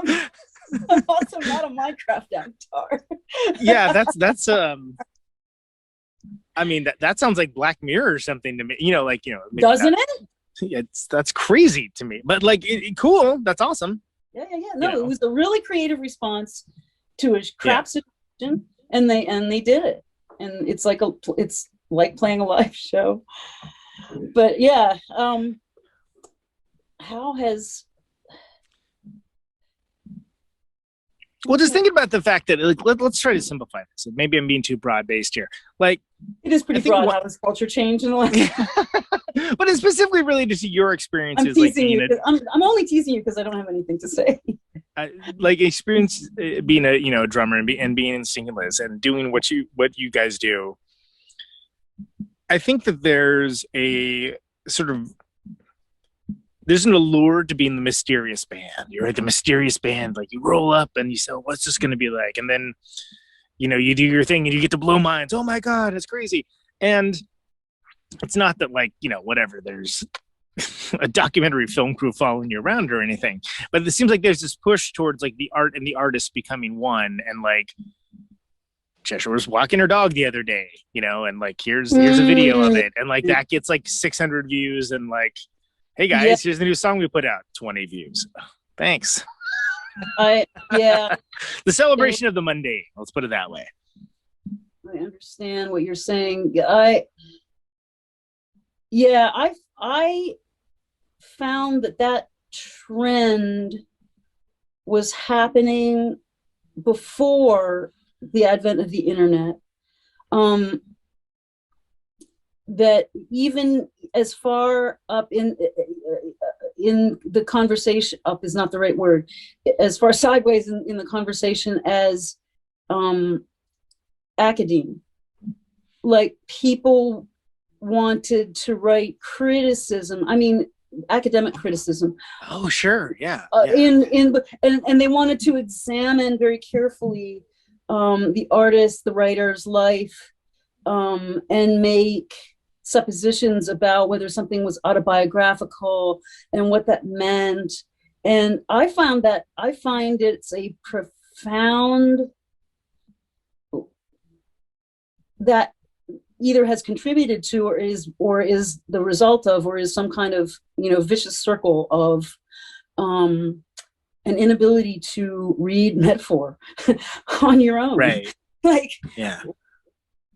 Speaker 10: I'm also not a Minecraft avatar.
Speaker 5: Yeah, that's I mean, that sounds like Black Mirror or something to me.
Speaker 10: Doesn't it?
Speaker 5: That's crazy to me, but like, cool. That's awesome.
Speaker 10: Yeah. No, it was a really creative response to a crap situation, and they did it, and it's like playing a live show. But yeah, how has?
Speaker 5: Well, just thinking about the fact that, like, let's try to simplify this. Maybe I'm being too broad-based here. Like,
Speaker 10: it is pretty broad. How does culture change in the last?
Speaker 5: But it's specifically related to your experiences.
Speaker 10: I'm teasing you. I'm only teasing you because I don't have anything to say.
Speaker 5: Like, experience being a drummer and being in Singing Liz and doing what you guys do. I think that there's a sort of there's an allure to being the mysterious band. You're the mysterious band. Like, you roll up and you say, oh, what's this going to be like? And then, you do your thing and you get to blow minds. Oh my God, it's crazy. And it's not that, like, whatever, there's a documentary film crew following you around or anything, but it seems like there's this push towards like the art and the artist becoming one. And like, Cheshire was walking her dog the other day, and like, here's a video of it. And like, that gets like 600 views and like, hey guys, here's the new song we put out. 20 views. Thanks.
Speaker 10: The
Speaker 5: celebration of the mundane. Let's put it that way.
Speaker 10: I understand what you're saying. I found that trend was happening before the advent of the internet. That even as far up in the conversation, up is not the right word, as far sideways in the conversation as academe, like people wanted to write criticism. I mean, academic criticism.
Speaker 5: Oh, sure, yeah.
Speaker 10: And they wanted to examine very carefully the artist, the writer's life, and make suppositions about whether something was autobiographical and what that meant. And I find it's a profound, that either has contributed to or is the result of, or is some kind of, vicious circle of an inability to read metaphor on your own.
Speaker 5: Right.
Speaker 10: Like,
Speaker 5: yeah.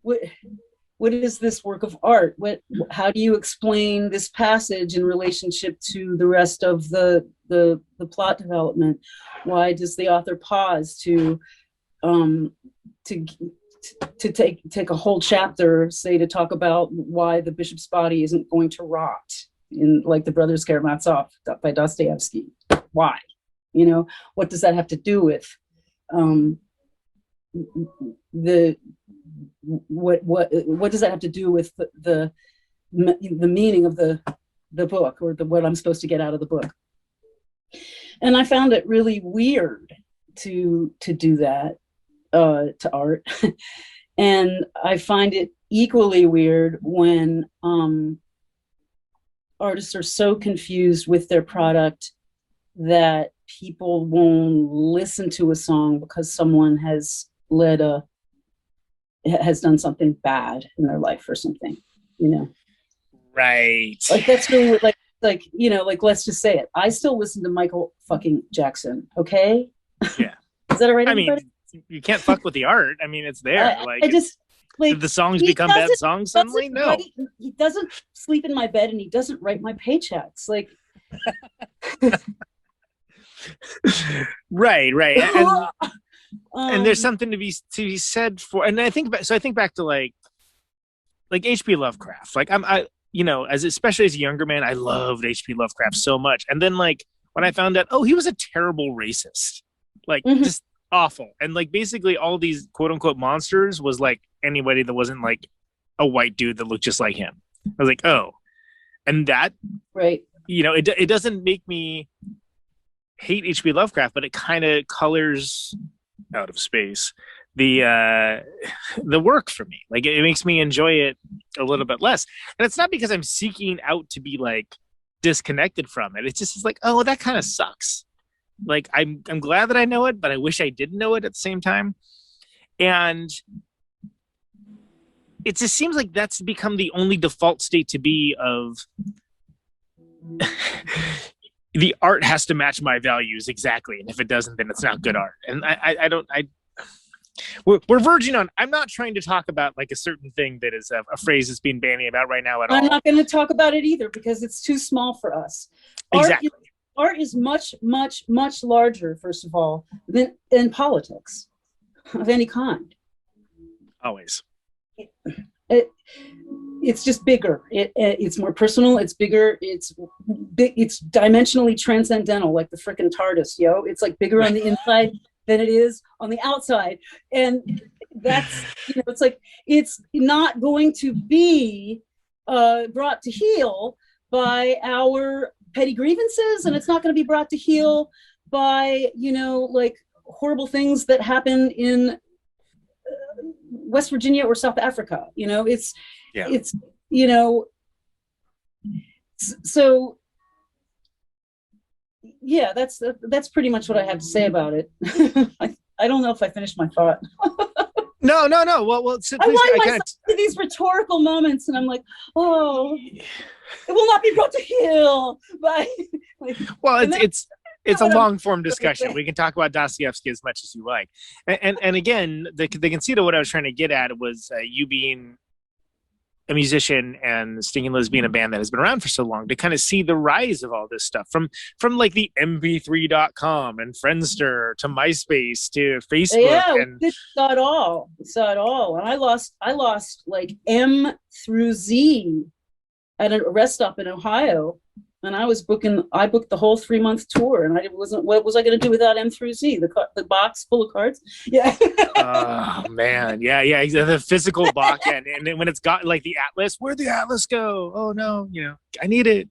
Speaker 10: What is this work of art? How do you explain this passage in relationship to the rest of the plot development? Why does the author pause to take a whole chapter, say, to talk about why the bishop's body isn't going to rot in, like, The Brothers Karamazov by Dostoevsky? Why? What does that have to do with what does that have to do with the meaning of the book, or what I'm supposed to get out of the book? And I found it really weird to do that to art. And I find it equally weird when artists are so confused with their product that people won't listen to a song because someone has done something bad in their life or something,
Speaker 5: Right.
Speaker 10: Like, that's really like, let's just say it. I still listen to Michael fucking Jackson. Okay.
Speaker 5: Yeah.
Speaker 10: Is that all right?
Speaker 5: I mean, you can't fuck with the art. I mean, it's there. Did the songs become bad songs suddenly? No.
Speaker 10: He doesn't sleep in my bed, and he doesn't write my paychecks. Like,
Speaker 5: right. And there's something to be said for, and I think back to like H.P. Lovecraft. Like, especially as a younger man, I loved H.P. Lovecraft so much. And then, like, when I found out, he was a terrible racist, like, just awful. And, like, basically all these quote unquote monsters was like anybody that wasn't like a white dude that looked just like him. I was like, oh, and that,
Speaker 10: right.
Speaker 5: It doesn't make me hate H.P. Lovecraft, but it kind of colors out of space the work for me. Like, it makes me enjoy it a little bit less. And it's not because I'm seeking out to be like disconnected from it. It's just like, oh, that kind of sucks. Like, I'm glad that I know it, but I wish I didn't know it at the same time. And it just seems like that's become the only default state to be of the art has to match my values exactly. And if it doesn't, then it's not good art. And we're verging on, I'm not trying to talk about like a certain thing that is a phrase that's being bandied about right now at all.
Speaker 10: I'm not going to talk about it either, because it's too small for us.
Speaker 5: Exactly.
Speaker 10: Art is much, much, much larger, first of all, than politics of any kind.
Speaker 5: Always.
Speaker 10: It's just bigger. It's more personal. It's bigger. It's big. It's dimensionally transcendental, like the frickin' TARDIS, yo. It's like bigger on the inside than it is on the outside, and that's it's like it's not going to be brought to heel by our petty grievances, and it's not going to be brought to heel by like horrible things that happen in West Virginia or South Africa. So yeah, that's pretty much what I have to say about it. I don't know if I finished my thought.
Speaker 5: No. Well, so
Speaker 10: I wind myself to these rhetorical moments, and I'm like, oh, it will not be brought to heel.
Speaker 5: Well, it's a long form discussion. We can talk about Dostoevsky as much as you like. And again, the conceit of what I was trying to get at was you being a musician and Stinking Liz being a band that has been around for so long, to kind of see the rise of all this stuff from like the mp3.com and Friendster to MySpace to Facebook.
Speaker 10: Yeah, we saw it all. And I lost like M through Z at a rest stop in Ohio. And I booked the whole 3-month tour, and what was I going to do without M through Z? The box full of cards? Yeah.
Speaker 5: Oh, man. Yeah. The physical box. And then when it's got like the Atlas, where'd the Atlas go? Oh, no, I need it.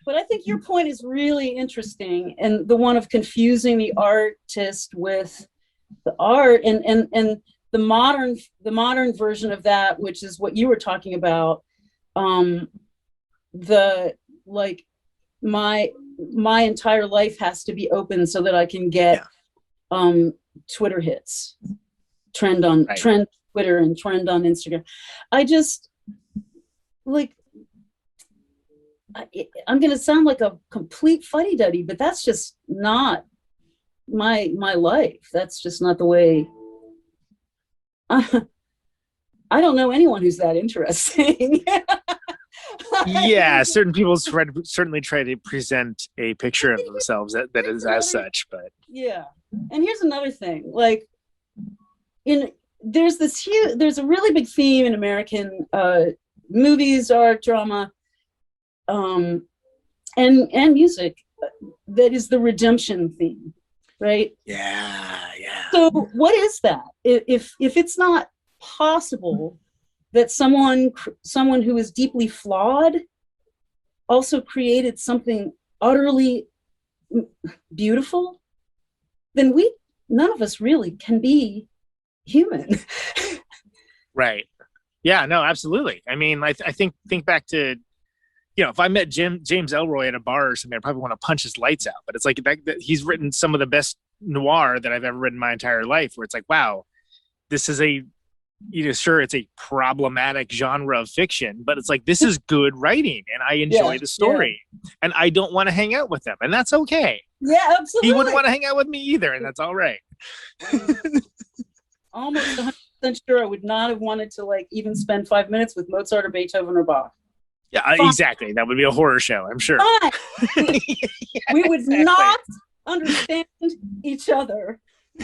Speaker 10: But I think your point is really interesting, and the one of confusing the artist with the art, and the modern version of that, which is what you were talking about, the like my entire life has to be open so that I can get Twitter hits, trend Twitter and trend on Instagram. I just like, I'm gonna sound like a complete fuddy-duddy, but that's just not my life. That's just not the way. I don't know anyone who's that interesting.
Speaker 5: Yeah, certain people certainly try to present a picture of themselves that is as such, but
Speaker 10: yeah. And here's another thing, like there's a really big theme in American movies, art, drama, and music that is the redemption theme, right?
Speaker 5: Yeah.
Speaker 10: So what is that? If it's not possible that someone who is deeply flawed also created something utterly beautiful, then none of us really can be human.
Speaker 5: Right. Yeah, no, absolutely. I mean, I think back to, if I met James Elroy at a bar or something, I'd probably want to punch his lights out. But it's like he's written some of the best noir that I've ever read in my entire life, where it's like, wow, this is sure, it's a problematic genre of fiction, but it's like, this is good writing and I enjoy the story and I don't want to hang out with them, and that's okay.
Speaker 10: Yeah, absolutely.
Speaker 5: He wouldn't want to hang out with me either, and that's all right.
Speaker 10: Almost 100% sure I would not have wanted to like even spend 5 minutes with Mozart or Beethoven or Bach.
Speaker 5: Yeah, exactly. That would be a horror show, I'm sure.
Speaker 10: We would not understand each other.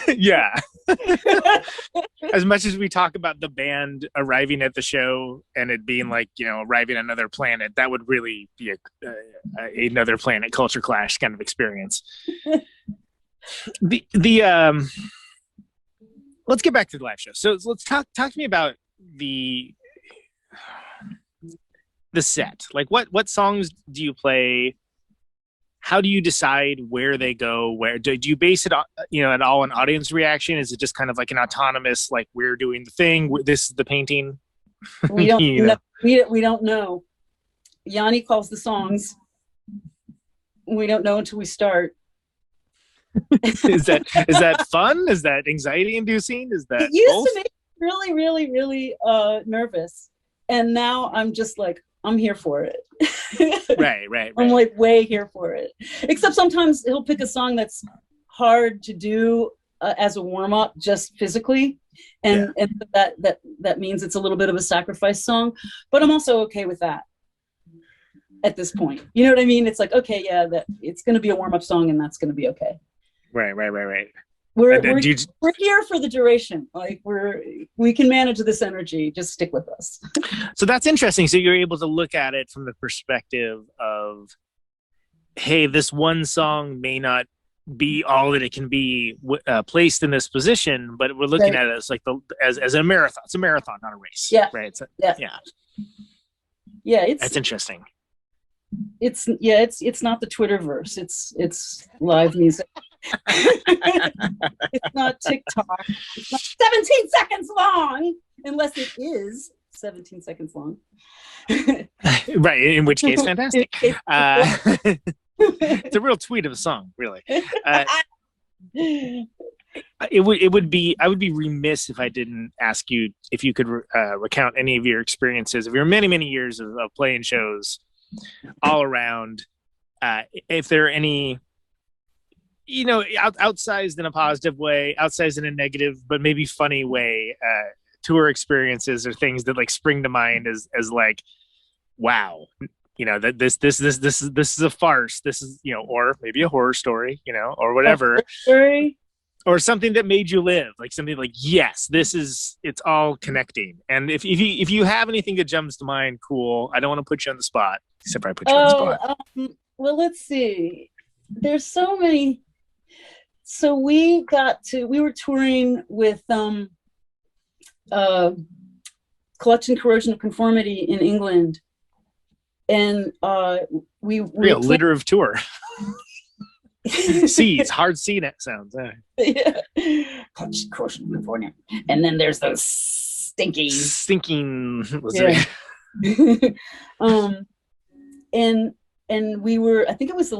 Speaker 5: Yeah. As much as we talk about the band arriving at the show and it being like, arriving on another planet, that would really be another planet culture clash kind of experience. Let's get back to the live show. So let's talk to me about the set. Like what songs do you play? How do you decide where they go? Where do you base it on, at all on audience reaction? Is it just kind of like an autonomous, like, we're doing the thing, this is the painting?
Speaker 10: We don't know. We don't know. Yanni calls the songs. We don't know until we start.
Speaker 5: Is that fun? Is that anxiety inducing? Is that
Speaker 10: it used
Speaker 5: both?
Speaker 10: to make me really, really, really nervous. And now I'm just like, I'm here for it.
Speaker 5: Right.
Speaker 10: I'm like way here for it. Except sometimes he'll pick a song that's hard to do as a warm up, just physically, and that means it's a little bit of a sacrifice song. But I'm also okay with that at this point. You know what I mean? It's like, okay, yeah, that it's going to be a warm up song, and that's going to be okay. Right. We're here for the duration. Like we can manage this energy. Just stick with us.
Speaker 5: So that's interesting. So you're able to look at it from the perspective of, hey, this one song may not be all that it can be placed in this position, but we're looking at it as like as a marathon. It's a marathon, not a race.
Speaker 10: Yeah.
Speaker 5: Right.
Speaker 10: Yeah.
Speaker 5: That's interesting.
Speaker 10: It's not the Twitterverse. It's live music. It's not TikTok. It's not 17 seconds long, unless it is 17 seconds long.
Speaker 5: Right, in which case, fantastic. It's a real tweet of a song, really. I would be remiss if I didn't ask you if you could recount any of your experiences of your many years of playing shows all around. If there are any, outsized in a positive way, outsized in a negative, but maybe funny way, tour experiences or things that like spring to mind as like, wow, that this is a farce. This is, or maybe a horror story, or whatever, or something that made you live, like something like, yes, it's all connecting. And if you have anything that jumps to mind, cool. I don't want to put you on the spot, except for I put you on the spot.
Speaker 10: Well, let's see. There's so many. So we were touring with Collection Corrosion of Conformity in England, and we
Speaker 5: real alliterative tour. Seeds, hard C sounds.
Speaker 10: Yeah. Collection Corrosion of Conformity, and then there's those stinking.
Speaker 5: Was it
Speaker 10: and we were, I think it was the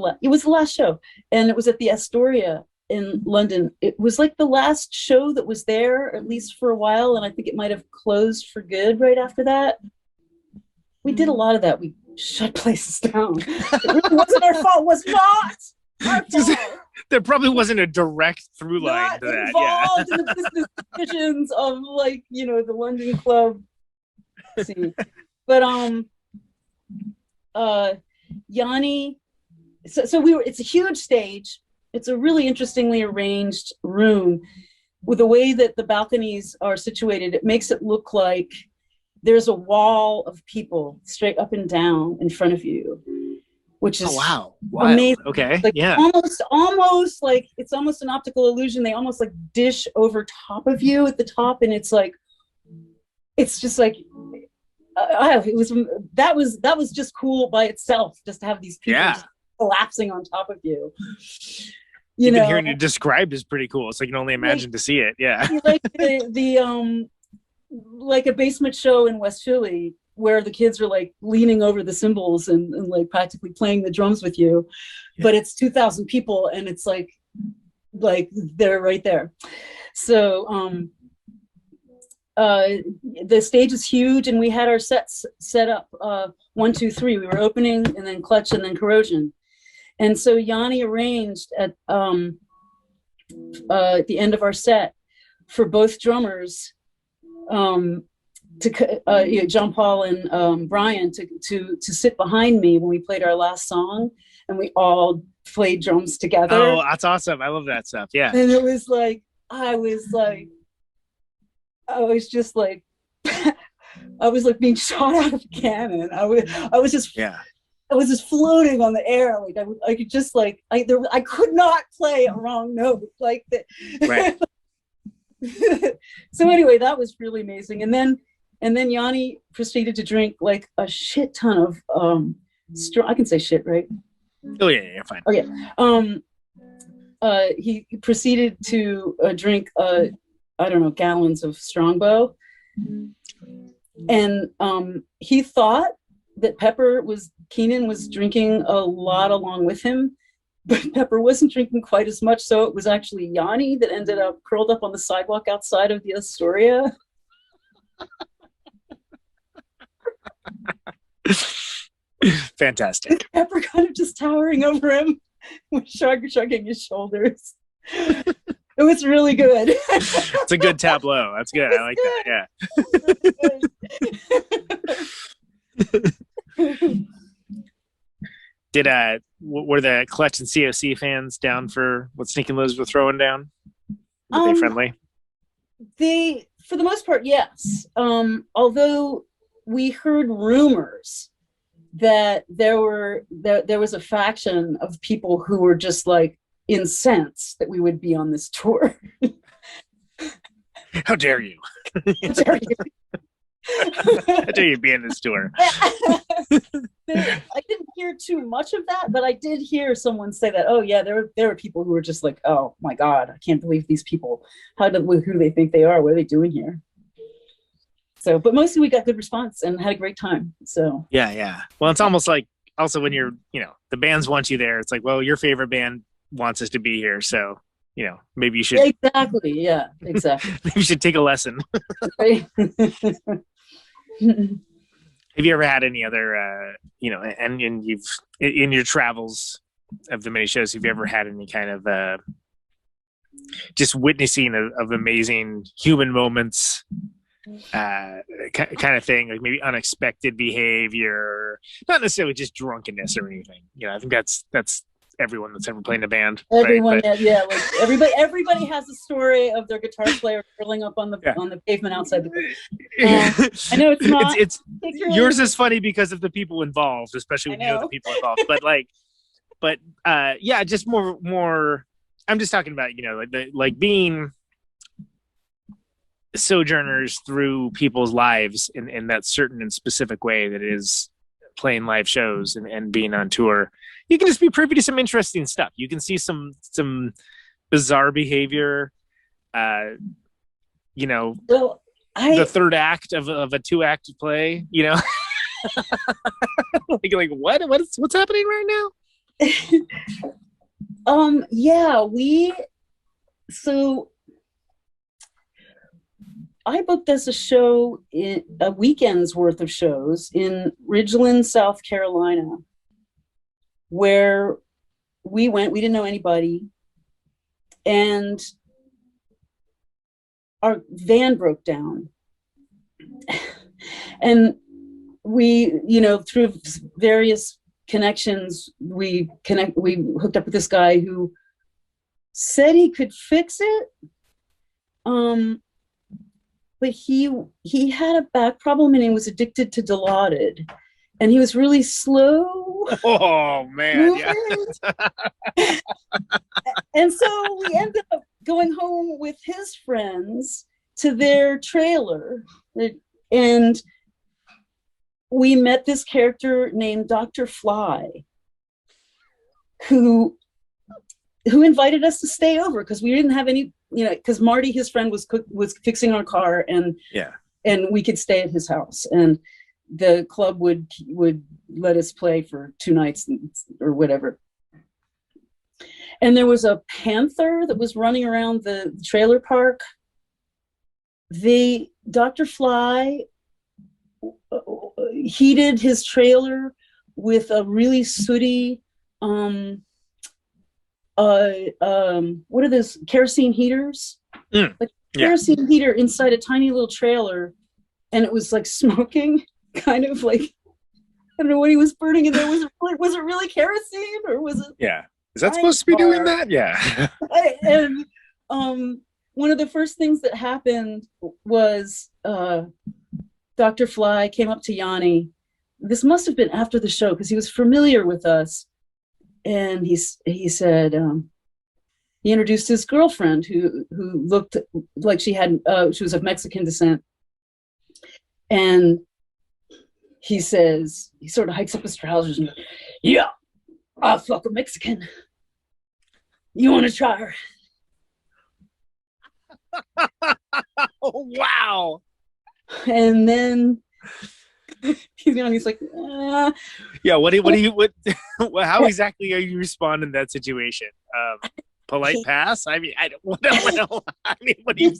Speaker 10: last show, and it was at the Astoria in London. It was like the last show that was there, at least for a while, and I think it might have closed for good right after that. We did a lot of that. We shut places down. It really wasn't our fault. It was not our fault.
Speaker 5: There probably wasn't a direct through line
Speaker 10: Not
Speaker 5: to that.
Speaker 10: involved in the business decisions of, like, you know, the London club scene. But Yanni, so we were, it's a huge stage. It's a really interestingly arranged room. With the way that the balconies are situated, it makes it look like there's a wall of people straight up and down in front of you, which is
Speaker 5: wow.
Speaker 10: amazing.
Speaker 5: Okay.
Speaker 10: Like,
Speaker 5: yeah.
Speaker 10: almost like it's almost an optical illusion. They almost like dish over top of you at the top, and it's like, it's just like, that was just cool by itself, just to have these people just collapsing on top of you.
Speaker 5: Even hearing it described is pretty cool. So I can only imagine to see it. Yeah.
Speaker 10: Like the like a basement show in West Philly where the kids are like leaning over the cymbals and like practically playing the drums with you, but it's 2,000 people and it's like they're right there. So the stage is huge, and we had our sets set up 1, 2, 3. We were opening, and then Clutch, and then Corrosion. And so Yanni arranged at the end of our set for both drummers, John Paul and Brian, to sit behind me when we played our last song, and we all played drums together.
Speaker 5: Oh, that's awesome! I love that stuff. Yeah.
Speaker 10: And it was like I was just like I was like being shot out of a cannon. I was just floating on the air. Like I could just like I could not play a wrong note like that.
Speaker 5: Right.
Speaker 10: So anyway, that was really amazing. And then Yanni proceeded to drink like a shit ton of strong. I can say shit, right?
Speaker 5: Oh yeah, fine.
Speaker 10: Okay. He proceeded to drink I don't know, gallons of Strongbow. And he thought that Keenan was drinking a lot along with him, but Pepper wasn't drinking quite as much. So it was actually Yanni that ended up curled up on the sidewalk outside of the Astoria.
Speaker 5: Fantastic.
Speaker 10: Pepper kind of just towering over him with shrugging his shoulders. It was really good.
Speaker 5: It's a good tableau. That's good. I like that. Yeah. Were the Clutch and COC fans down for what Sneak and Liz were throwing down? Were they friendly?
Speaker 10: For the most part, yes. Although we heard rumors that there was a faction of people who were just like incensed that we would be on this tour.
Speaker 5: How dare you?
Speaker 10: How dare you?
Speaker 5: How dare you be in this tour?
Speaker 10: I didn't hear too much of that, but I did hear someone say that, oh yeah, there were people who were just like, oh my God, I can't believe these people. Who do they think they are? What are they doing here? So, but mostly we got good response and had a great time. So
Speaker 5: yeah. Well, it's almost like also when you're, the bands want you there. It's like, well, your favorite band wants us to be here, so maybe you should.
Speaker 10: Exactly. Yeah. Exactly.
Speaker 5: Maybe you should take a lesson.
Speaker 10: Right.
Speaker 5: Have you ever had any other, and you've in your travels of the many shows, have you ever had any kind of just witnessing of amazing human moments, kind of thing, like maybe unexpected behavior, not necessarily just drunkenness or anything? I think that's everyone that's ever played in a band.
Speaker 10: Everyone,
Speaker 5: right?
Speaker 10: yeah, like everybody has a story of their guitar player curling up on the pavement outside the. I know it's not.
Speaker 5: It's yours is funny because of the people involved, especially when you know the people involved. But just more. I'm just talking about like being sojourners through people's lives in that certain and specific way that is playing live shows and being on tour. You can just be privy to some interesting stuff. You can see some bizarre behavior. The third act of a 2-act play. like what's happening right now?
Speaker 10: Yeah, I booked us a show in a weekend's worth of shows in Ridgeland, South Carolina, where we went. We didn't know anybody, and our van broke down, and we, through various connections, we hooked up with this guy who said he could fix it. But he had a back problem and he was addicted to Dilaudid, and he was really slow.
Speaker 5: Oh man, yeah.
Speaker 10: And so we ended up going home with his friends to their trailer, and we met this character named Dr. Fly, who invited us to stay over because we didn't have any, because Marty, his friend, was fixing our car, and we could stay at his house, and the club would let us play for 2 nights or whatever. And there was a panther that was running around the trailer park. Dr. Fly heated his trailer with a really sooty what are those kerosene heaters? Kerosene heater inside a tiny little trailer, and it was like smoking, kind of like, I don't know what he was burning in there. Was it really kerosene, or was it?
Speaker 5: Yeah, is that supposed to be doing that? Yeah.
Speaker 10: And one of the first things that happened was Dr. Fly came up to Yanni. This must have been after the show because he was familiar with us. And he said, he introduced his girlfriend who looked like she was of Mexican descent. And he says, he sort of hikes up his trousers and, yeah, I'll fuck a Mexican. You want to try her?
Speaker 5: Oh, wow.
Speaker 10: And then he's like,
Speaker 5: yeah. How exactly are you responding to that situation? Polite pass? I mean, I don't know. I mean, what do you?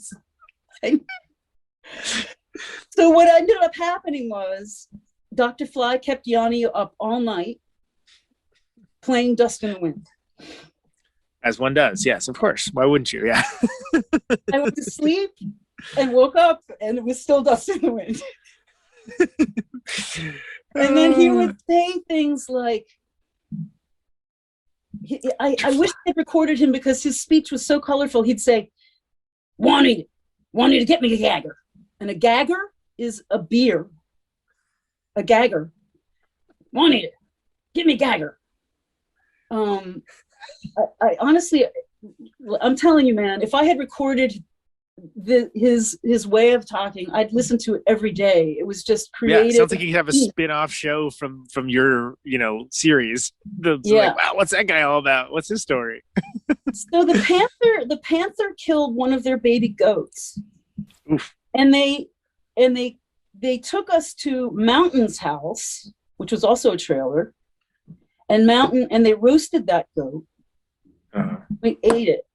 Speaker 10: So what ended up happening was Dr. Fly kept Yanni up all night playing Dust in the Wind.
Speaker 5: As one does, yes, of course. Why wouldn't you? Yeah.
Speaker 10: I went to sleep and woke up, and it was still Dust in the Wind. And then he would say things like, I wish I recorded him because his speech was so colorful. He'd say, Wanted to get me a gagger. And a gagger is a beer. A gagger. Wanted it. Get me a gagger. I honestly, I'm telling you, man, if I had recorded his way of talking, I'd listen to it every day. It was just creative.
Speaker 5: Yeah, sounds like you could have a spin-off show from your series. Like, wow, what's that guy all about? What's his story?
Speaker 10: So the panther killed one of their baby goats.
Speaker 5: Oof.
Speaker 10: And they took us to Mountain's house, which was also a trailer, and they roasted that goat.
Speaker 5: Uh-huh.
Speaker 10: We ate it.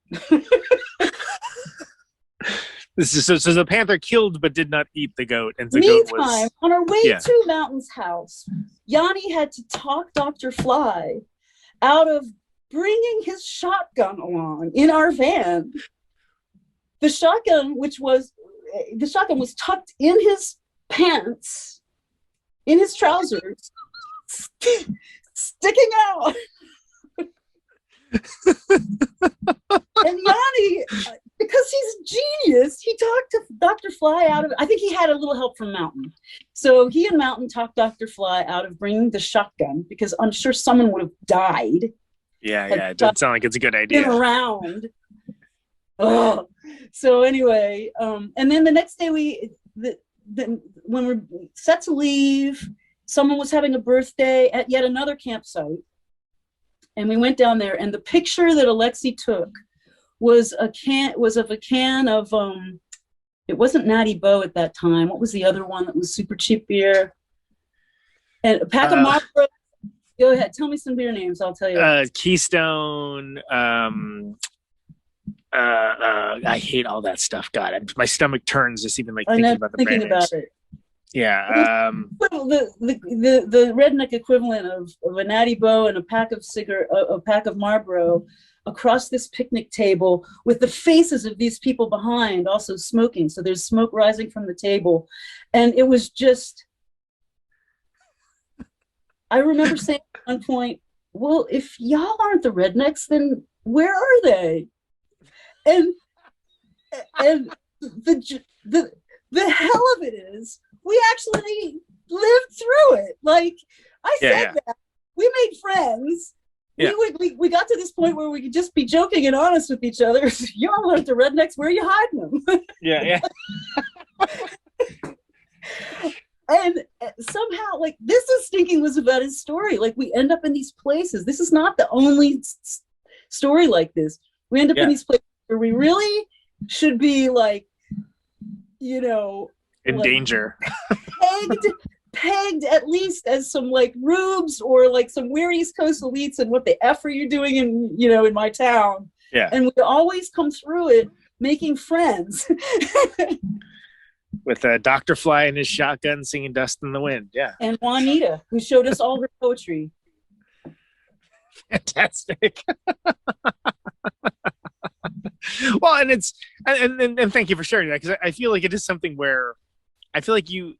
Speaker 5: So the panther killed but did not eat the goat, and the
Speaker 10: Meantime,
Speaker 5: goat was
Speaker 10: on our way to Mountain's house, Yanni had to talk Dr. Fly out of bringing his shotgun along in our van. The shotgun was tucked in his pants, in his trousers, sticking out. And Yanni, because he's a genius, he talked to Dr. Fly out of it. I think he had a little help from Mountain. So he and Mountain talked Dr. Fly out of bringing the shotgun, because I'm sure someone would have died.
Speaker 5: Yeah, it doesn't sound like it's a good idea.
Speaker 10: Around. Oh. So anyway, and then the next day when we're set to leave, someone was having a birthday at yet another campsite. And we went down there, and the picture that Alexi took was of a can of it wasn't Natty Boh at that time. What was the other one that was super cheap beer? And a pack of Marlboro. Go ahead, tell me some beer names. I'll tell you.
Speaker 5: Keystone. I hate all that stuff. God, my stomach turns just even like thinking about the brand names.
Speaker 10: It.
Speaker 5: Yeah.
Speaker 10: The redneck equivalent of a Natty Boh and a pack of Marlboro across this picnic table with the faces of these people behind also smoking. So there's smoke rising from the table. And it was just, I remember saying at one point, well, if y'all aren't the rednecks, then where are they? And the hell of it is, we actually lived through it. Like I said that we made friends. Yeah. We got to this point where we could just be joking and honest with each other. Y'all aren't the rednecks. Where are you hiding them?
Speaker 5: Yeah.
Speaker 10: And somehow, like, this is Stinking was about his story. Like, we end up in these places. This is not the only story like this. We end up in these places where we really should be, like, you know,
Speaker 5: in danger.
Speaker 10: Pegged at least as some like rubes or like some weird East Coast elites and what the F are you doing in my town?
Speaker 5: Yeah.
Speaker 10: And we always come through it making friends.
Speaker 5: With Dr. Fly and his shotgun singing Dust in the Wind. Yeah.
Speaker 10: And Juanita, who showed us all her poetry.
Speaker 5: Fantastic. Well, and it's and thank you for sharing that, because I feel like it is something where I feel like you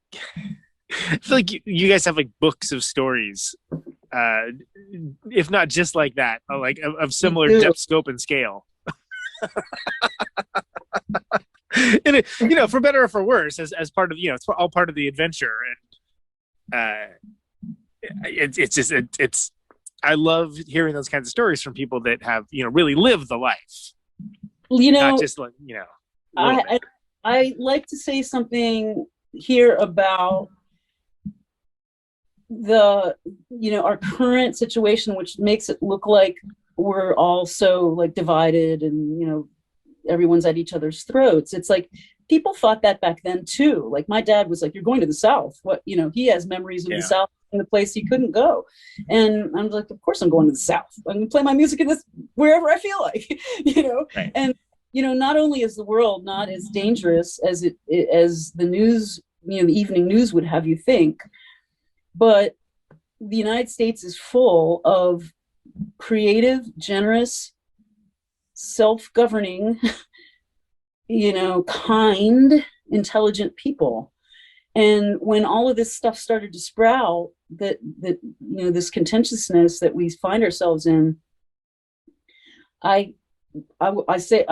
Speaker 5: guys have like books of stories, if not just like that, like of similar depth, scope, and scale. And it, you know, for better or for worse, as part of, you know, it's all part of the adventure, and it's just I love hearing those kinds of stories from people that have, you know, really lived the life.
Speaker 10: You know,
Speaker 5: not just like, you know.
Speaker 10: I like to say something here about the, you know, our current situation, which makes it look like we're all so like divided and, you know, everyone's at each other's throats. It's like people thought that back then too. Like my dad was like, "You're going to the South." What, you know, he has memories of the South in the place he couldn't go. And I'm like, of course I'm going to the South. I'm going to play my music in this wherever I feel like, you know.
Speaker 5: Right.
Speaker 10: And you know, not only is the world not as dangerous as as the news, you know, the evening news would have you think, but the United States is full of creative, generous, self-governing, you know, kind, intelligent people. And when all of this stuff started to sprout, that you know, this contentiousness that we find ourselves in, I would say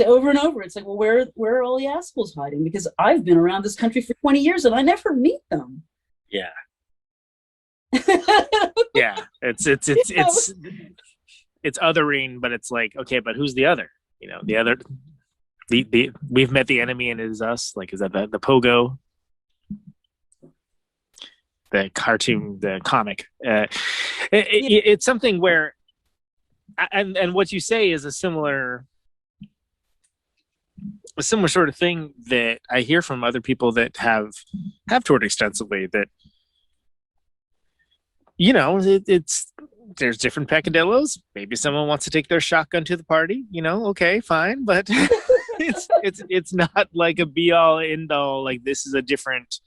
Speaker 10: over and over, it's like, well, where are all the assholes hiding? Because I've been around this country for 20 years and I never meet them.
Speaker 5: Yeah. Yeah. It's othering, but it's like, okay, but who's the other? You know, the other, the we've met the enemy and it is us. Like, is that the Pogo? The cartoon, the comic. It's something where, and what you say is a similar sort of thing that I hear from other people that have toured extensively, that, you know, there's different peccadillos. Maybe someone wants to take their shotgun to the party, you know, okay, fine. But it's not like a be all end all, like this is a different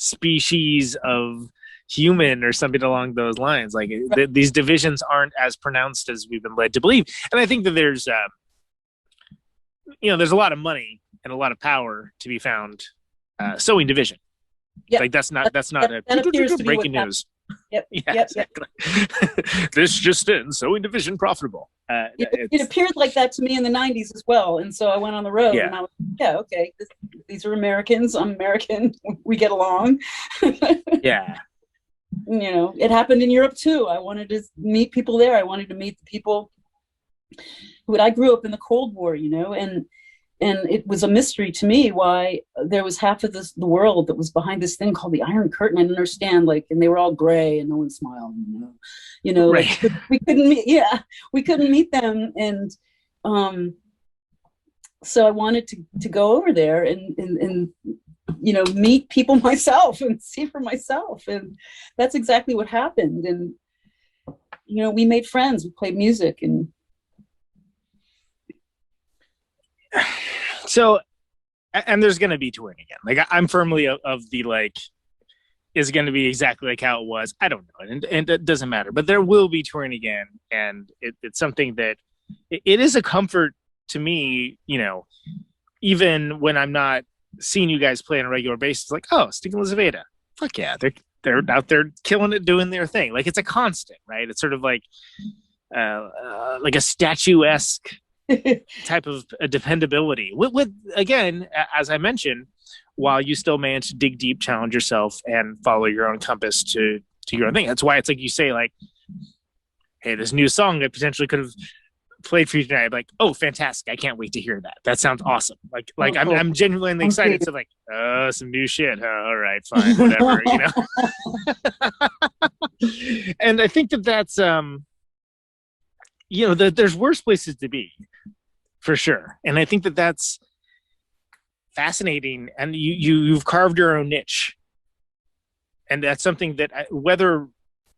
Speaker 5: species of human or something along those lines. Like these divisions aren't as pronounced as we've been led to believe. And I think that there's, you know, there's a lot of money and a lot of power to be found sowing division.
Speaker 10: Yep.
Speaker 5: Like that's not a breaking news.
Speaker 10: Yep.
Speaker 5: Yeah,
Speaker 10: yep.
Speaker 5: exactly. This just in, sowing division profitable.
Speaker 10: It appeared like that to me in the 90s as well. And so I went on the road and I was, okay, these are Americans. I'm American. We get along.
Speaker 5: Yeah.
Speaker 10: You know, it happened in Europe too. I wanted to meet people there. I wanted to meet the people who I grew up in the Cold War, you know, and it was a mystery to me why there was half of the world that was behind this thing called the Iron Curtain. I didn't understand, like, and they were all gray and no one smiled, you know,
Speaker 5: right.
Speaker 10: Like, we couldn't meet them. And so I wanted to go over there and meet people myself and see for myself. And that's exactly what happened. And, we made friends, we played music. And
Speaker 5: so, and there's going to be touring again. Like, I'm firmly of the, like, is going to be exactly like how it was. I don't know. And it doesn't matter, but there will be touring again. And it's something that it is a comfort to me, even when I'm not seeing you guys play on a regular basis, like, oh, Sting and Lizaveta. Fuck yeah. They're out there killing it, doing their thing. Like, it's a constant, right? It's sort of like a statuesque type of dependability with again, as I mentioned, while you still manage to dig deep, challenge yourself, and follow your own compass to your own thing. That's why it's like you say, like, hey, this new song that potentially could have played for you tonight. I'm like, oh, fantastic. I can't wait to hear that. That sounds awesome. Like I'm genuinely excited. So like, some new shit. All right, fine, whatever, And I think that's, there's worse places to be, for sure. And I think that's fascinating. And you've carved your own niche. And that's something that whether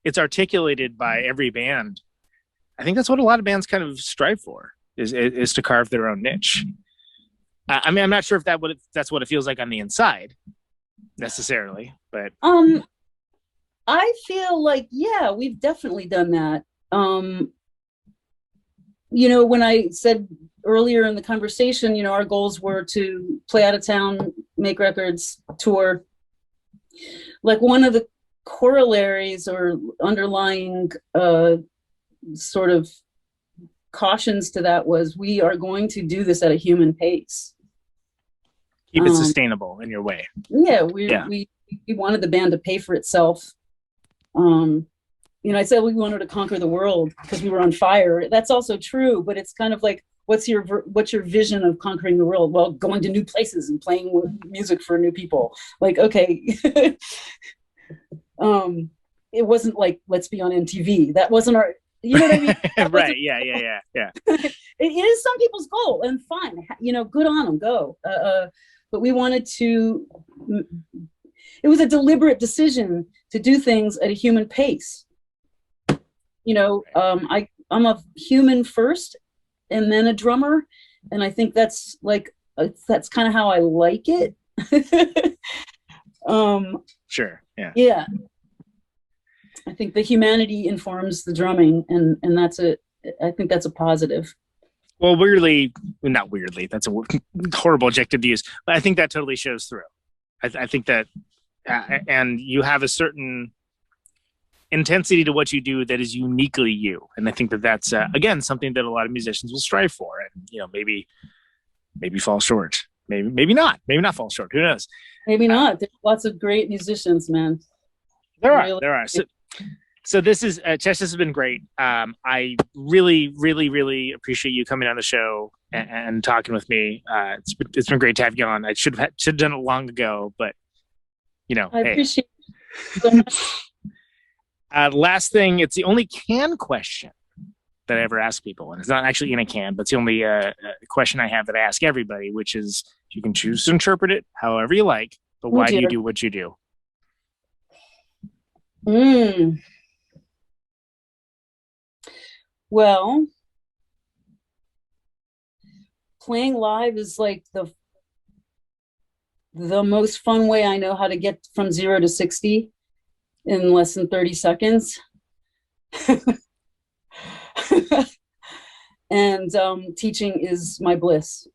Speaker 5: it's articulated by every band, I think that's what a lot of bands kind of strive for is to carve their own niche. I mean, I'm not sure if that's what it feels like on the inside necessarily, but
Speaker 10: I feel like, yeah, we've definitely done that. When I said earlier in the conversation, our goals were to play out of town, make records, tour. Like, one of the corollaries or underlying sort of cautions to that was, we are going to do this at a human pace.
Speaker 5: Keep it sustainable in your way.
Speaker 10: Yeah, we wanted the band to pay for itself. I said we wanted to conquer the world because we were on fire. That's also true, but it's kind of like, what's your vision of conquering the world? Well, going to new places and playing music for new people. Like, okay. It wasn't like, let's be on MTV. That wasn't our, you know what I mean?
Speaker 5: Right. Yeah.
Speaker 10: It is some people's goal, and fine. Good on them, go. But we wanted to, it was a deliberate decision to do things at a human pace. I'm a human first and then a drummer. And I think that's kind of how I like it.
Speaker 5: Sure. Yeah.
Speaker 10: Yeah. I think the humanity informs the drumming, and I think that's a positive.
Speaker 5: Well, not weirdly, that's a horrible adjective to use, but I think that totally shows through. I think that, and you have a certain intensity to what you do that is uniquely you. And I think that's, again, something that a lot of musicians will strive for, and, maybe fall short, maybe not fall short. Who knows?
Speaker 10: Maybe not. There's lots of great musicians, man.
Speaker 5: There are. So this is, Chesh, this has been great. I really, really, really appreciate you coming on the show and talking with me. It's been great to have you on. I should have done it long ago, but
Speaker 10: I appreciate it so much.
Speaker 5: Last thing, it's the only can question that I ever ask people, and it's not actually in a can, but it's the only question I have that I ask everybody, which is, you can choose to interpret it however you like, but why do you do what you do?
Speaker 10: Well, playing live is like the most fun way I know how to get from 0 to 60 in less than 30 seconds. And teaching is my bliss.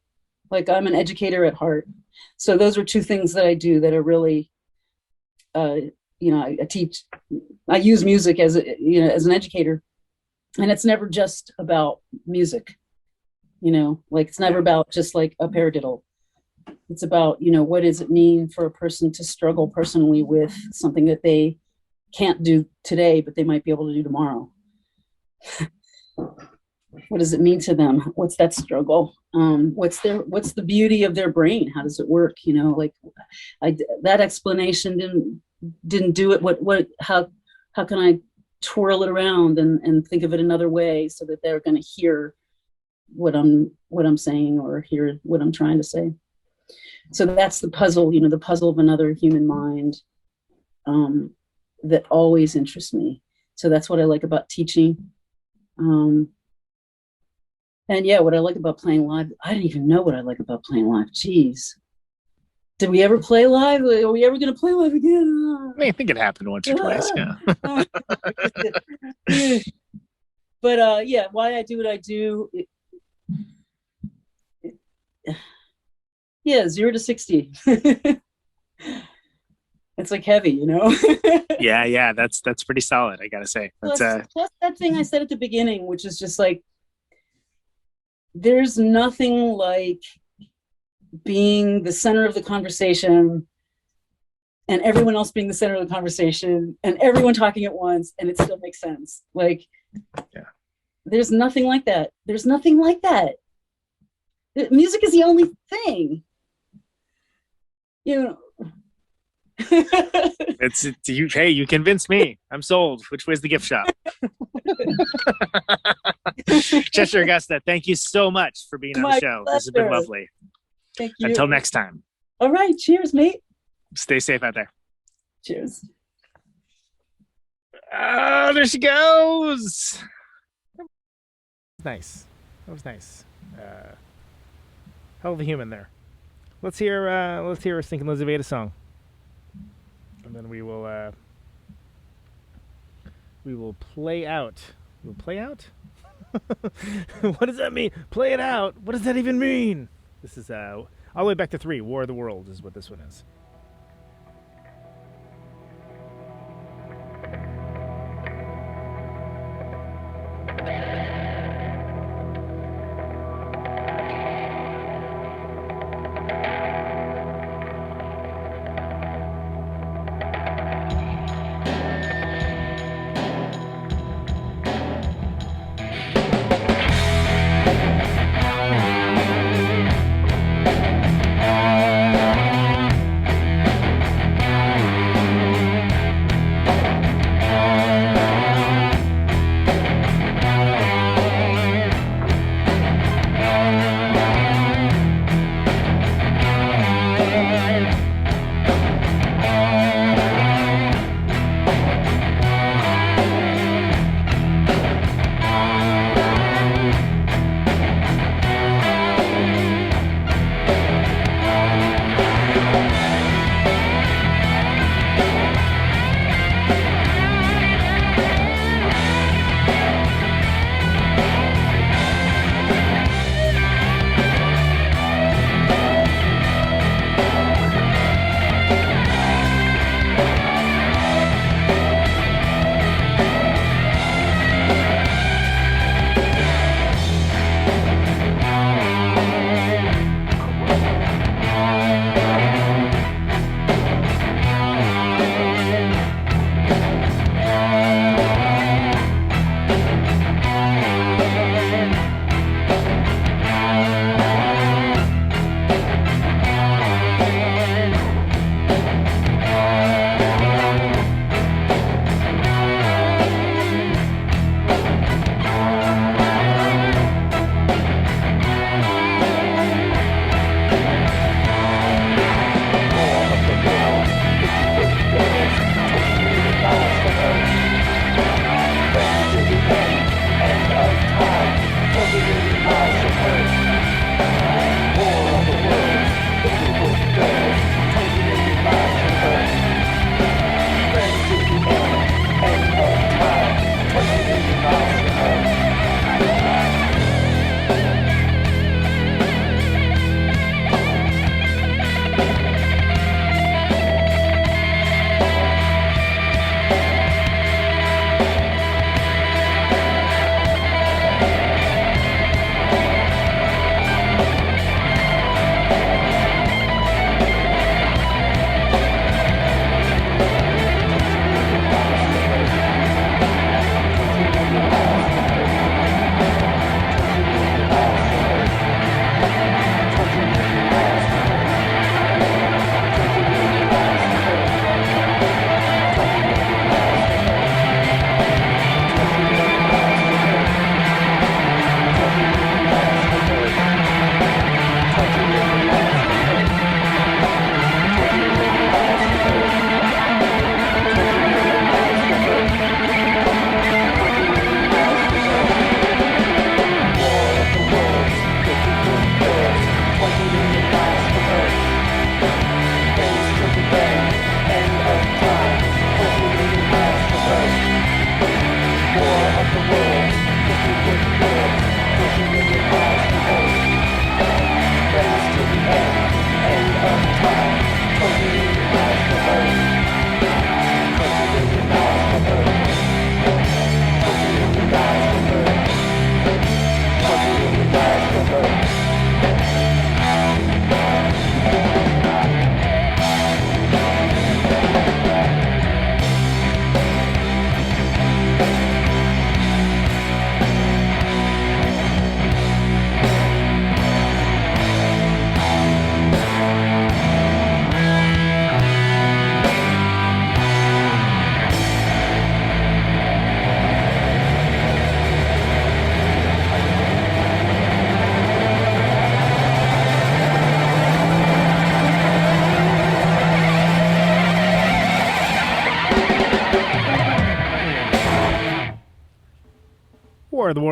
Speaker 10: Like, I'm an educator at heart. So those are two things that I do that are really, I teach. I use music as an educator, and it's never just about music. It's never about just like a paradiddle. It's about, what does it mean for a person to struggle personally with something that they can't do today, but they might be able to do tomorrow. What does it mean to them? What's that struggle? What's the beauty of their brain? How does it work? That explanation didn't do it. How can I twirl it around and think of it another way so that they're going to hear what I'm saying, or hear what I'm trying to say? So that's the puzzle, the puzzle of another human mind, that always interests me. So that's what I like about teaching. And yeah, what I like about playing live, I don't even know what I like about playing live. Jeez. Did we ever play live? Are we ever going to play live again?
Speaker 5: I think it happened once or twice. Yeah.
Speaker 10: But yeah, why I do what I do. Yeah, 0 to 60. It's like heavy,
Speaker 5: Yeah. That's pretty solid, I gotta say.
Speaker 10: Plus that thing I said at the beginning, which is just like, there's nothing like being the center of the conversation and everyone else being the center of the conversation and everyone talking at once and it still makes sense. Like,
Speaker 5: yeah.
Speaker 10: There's nothing like that. There's nothing like that. Music is the only thing.
Speaker 5: It's you. Hey, you convinced me. I'm sold. Which way's the gift shop? Cheshire Agusta, thank you so much for being on the show. This has been lovely.
Speaker 10: Thank you.
Speaker 5: Until next time.
Speaker 10: All right. Cheers, mate.
Speaker 5: Stay safe out there.
Speaker 10: Cheers.
Speaker 5: Oh, there she goes. Nice. That was nice. Hell of a human there. Let's hear her singing Lizaveta song. And then we will play out. We'll play out? What does that mean? Play it out. What does that even mean? This is all the way back to 3. War of the Worlds is what this one is.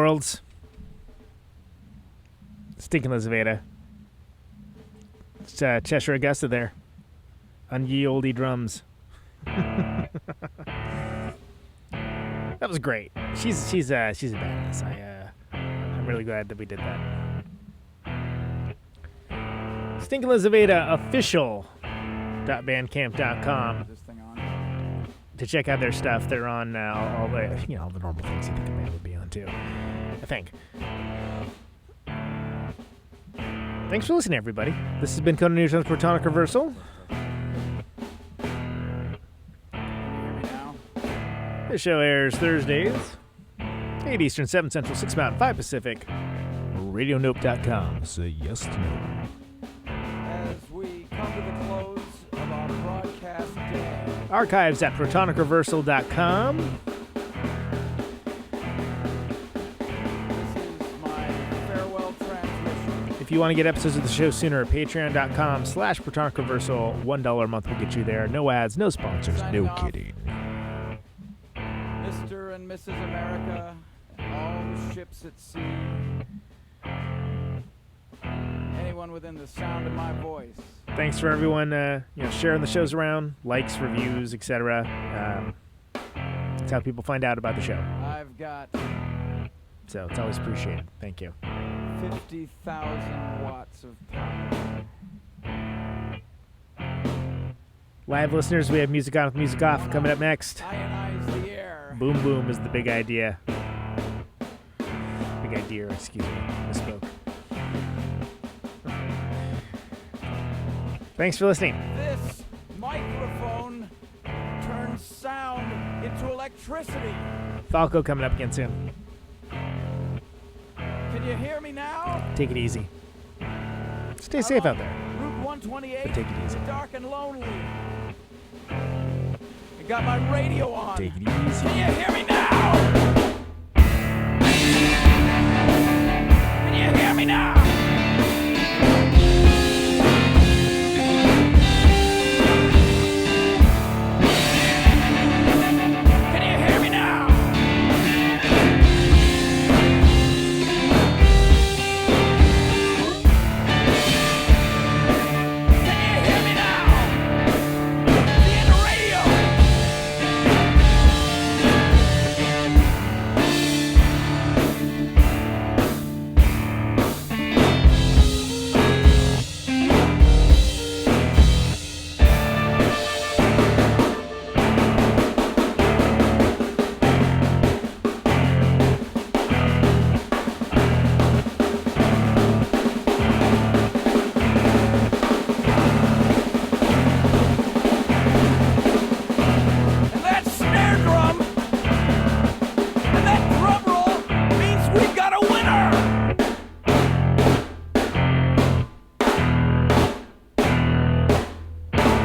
Speaker 5: worlds. Stinking Lizaveta. It's Cheshire Agusta there. On ye olde drums. That was great. She's a badass. I'm really glad that we did that. Stinking Lizaveta official.bandcamp.com to check out their stuff. They're on all the all the normal things you think a band would be on too. I think. Thanks for listening, everybody. This has been Conan Neutron's Protonic Reversal. This show airs Thursdays, 8 Eastern, 7 Central, 6 Mountain, 5 Pacific. RadioNope.com. Say yes to no.
Speaker 8: As we come to the close of our broadcast day.
Speaker 5: Archives at protonicreversal.com.
Speaker 8: This is my farewell transmission.
Speaker 5: If you want to get episodes of the show sooner, patreon.com/protonicreversal. $1 a month will get you there. No ads, no sponsors,
Speaker 8: Signing
Speaker 5: no
Speaker 8: off.
Speaker 5: kidding.
Speaker 8: Mr. and Mrs. America, and all the ships at sea, anyone within the sound of my voice.
Speaker 5: Thanks for everyone sharing the shows around, likes, reviews, etc. That's how people find out about the show.
Speaker 8: I've got
Speaker 5: So it's always appreciated. Thank you.
Speaker 8: 50,000 watts of power.
Speaker 5: Live listeners, we have Music On with Music Off coming up next.
Speaker 8: Ionize the air.
Speaker 5: Boom Boom is the big idea. Big idea, excuse me. Misspoke. Thanks for listening.
Speaker 8: This microphone turns sound into electricity.
Speaker 5: Falco coming up again soon.
Speaker 8: Can you hear me now?
Speaker 5: Take it easy. Stay safe out there.
Speaker 8: Route 128.
Speaker 5: But take it easy.
Speaker 8: Dark and lonely. I got my radio on.
Speaker 5: Take it easy.
Speaker 8: Can you hear me now? Can you hear me now? Can you hear me now? Can you hear me now? See in the radio. And that snare drum and that drum roll means we've got a winner.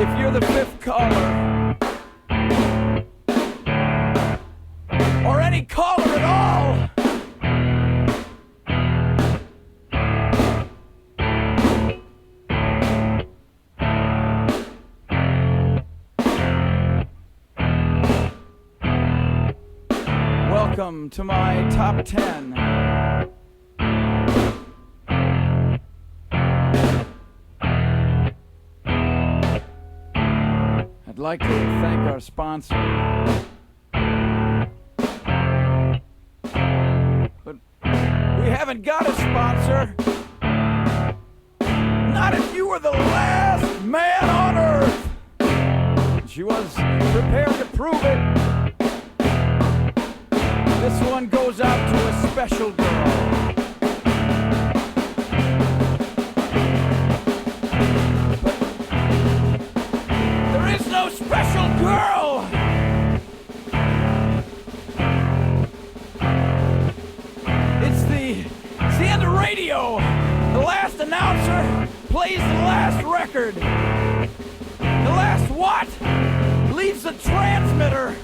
Speaker 8: If you're the fifth caller, or any caller at all, welcome to my top 10. I'd like to thank our sponsor. But we haven't got a sponsor. Not if you were the last man on earth. She was prepared to prove it. This one goes out to a special girl. But there is no special girl. It's the end of radio. The last announcer plays the last record. The last what? Leaves the transmitter.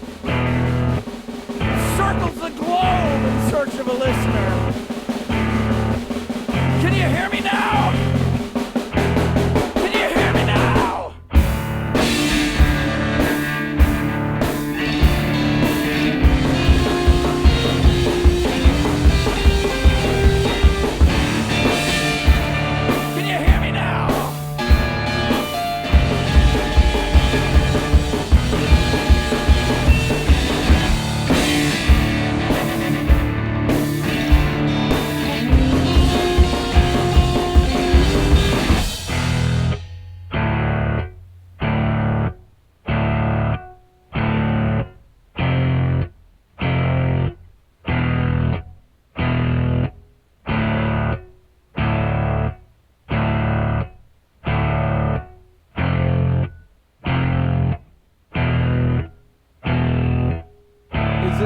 Speaker 8: Circles the globe in search of a listener. Can you hear me now? Can you hear me now?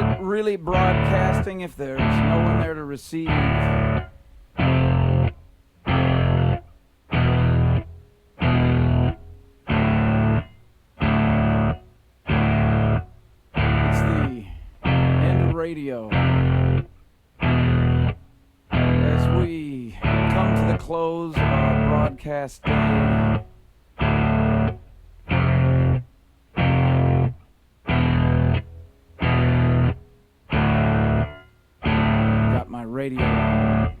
Speaker 8: it really broadcasting if there's no one there to receive? It's the end of radio. As we come to the close of our broadcast day, got my radio on.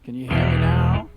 Speaker 8: Can you hear me now?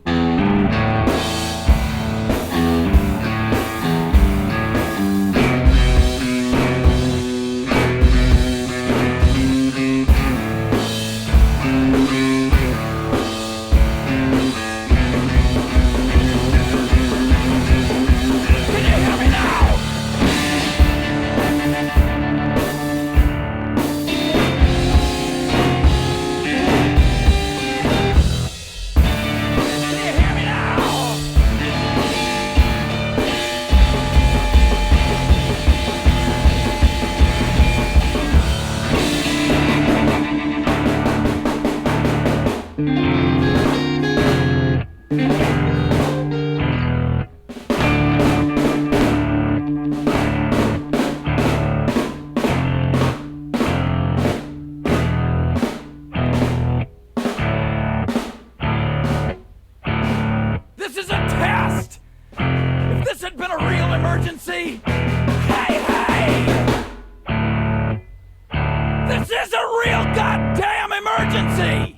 Speaker 8: This is a test! If this had been a real emergency, hey! This is a real goddamn emergency!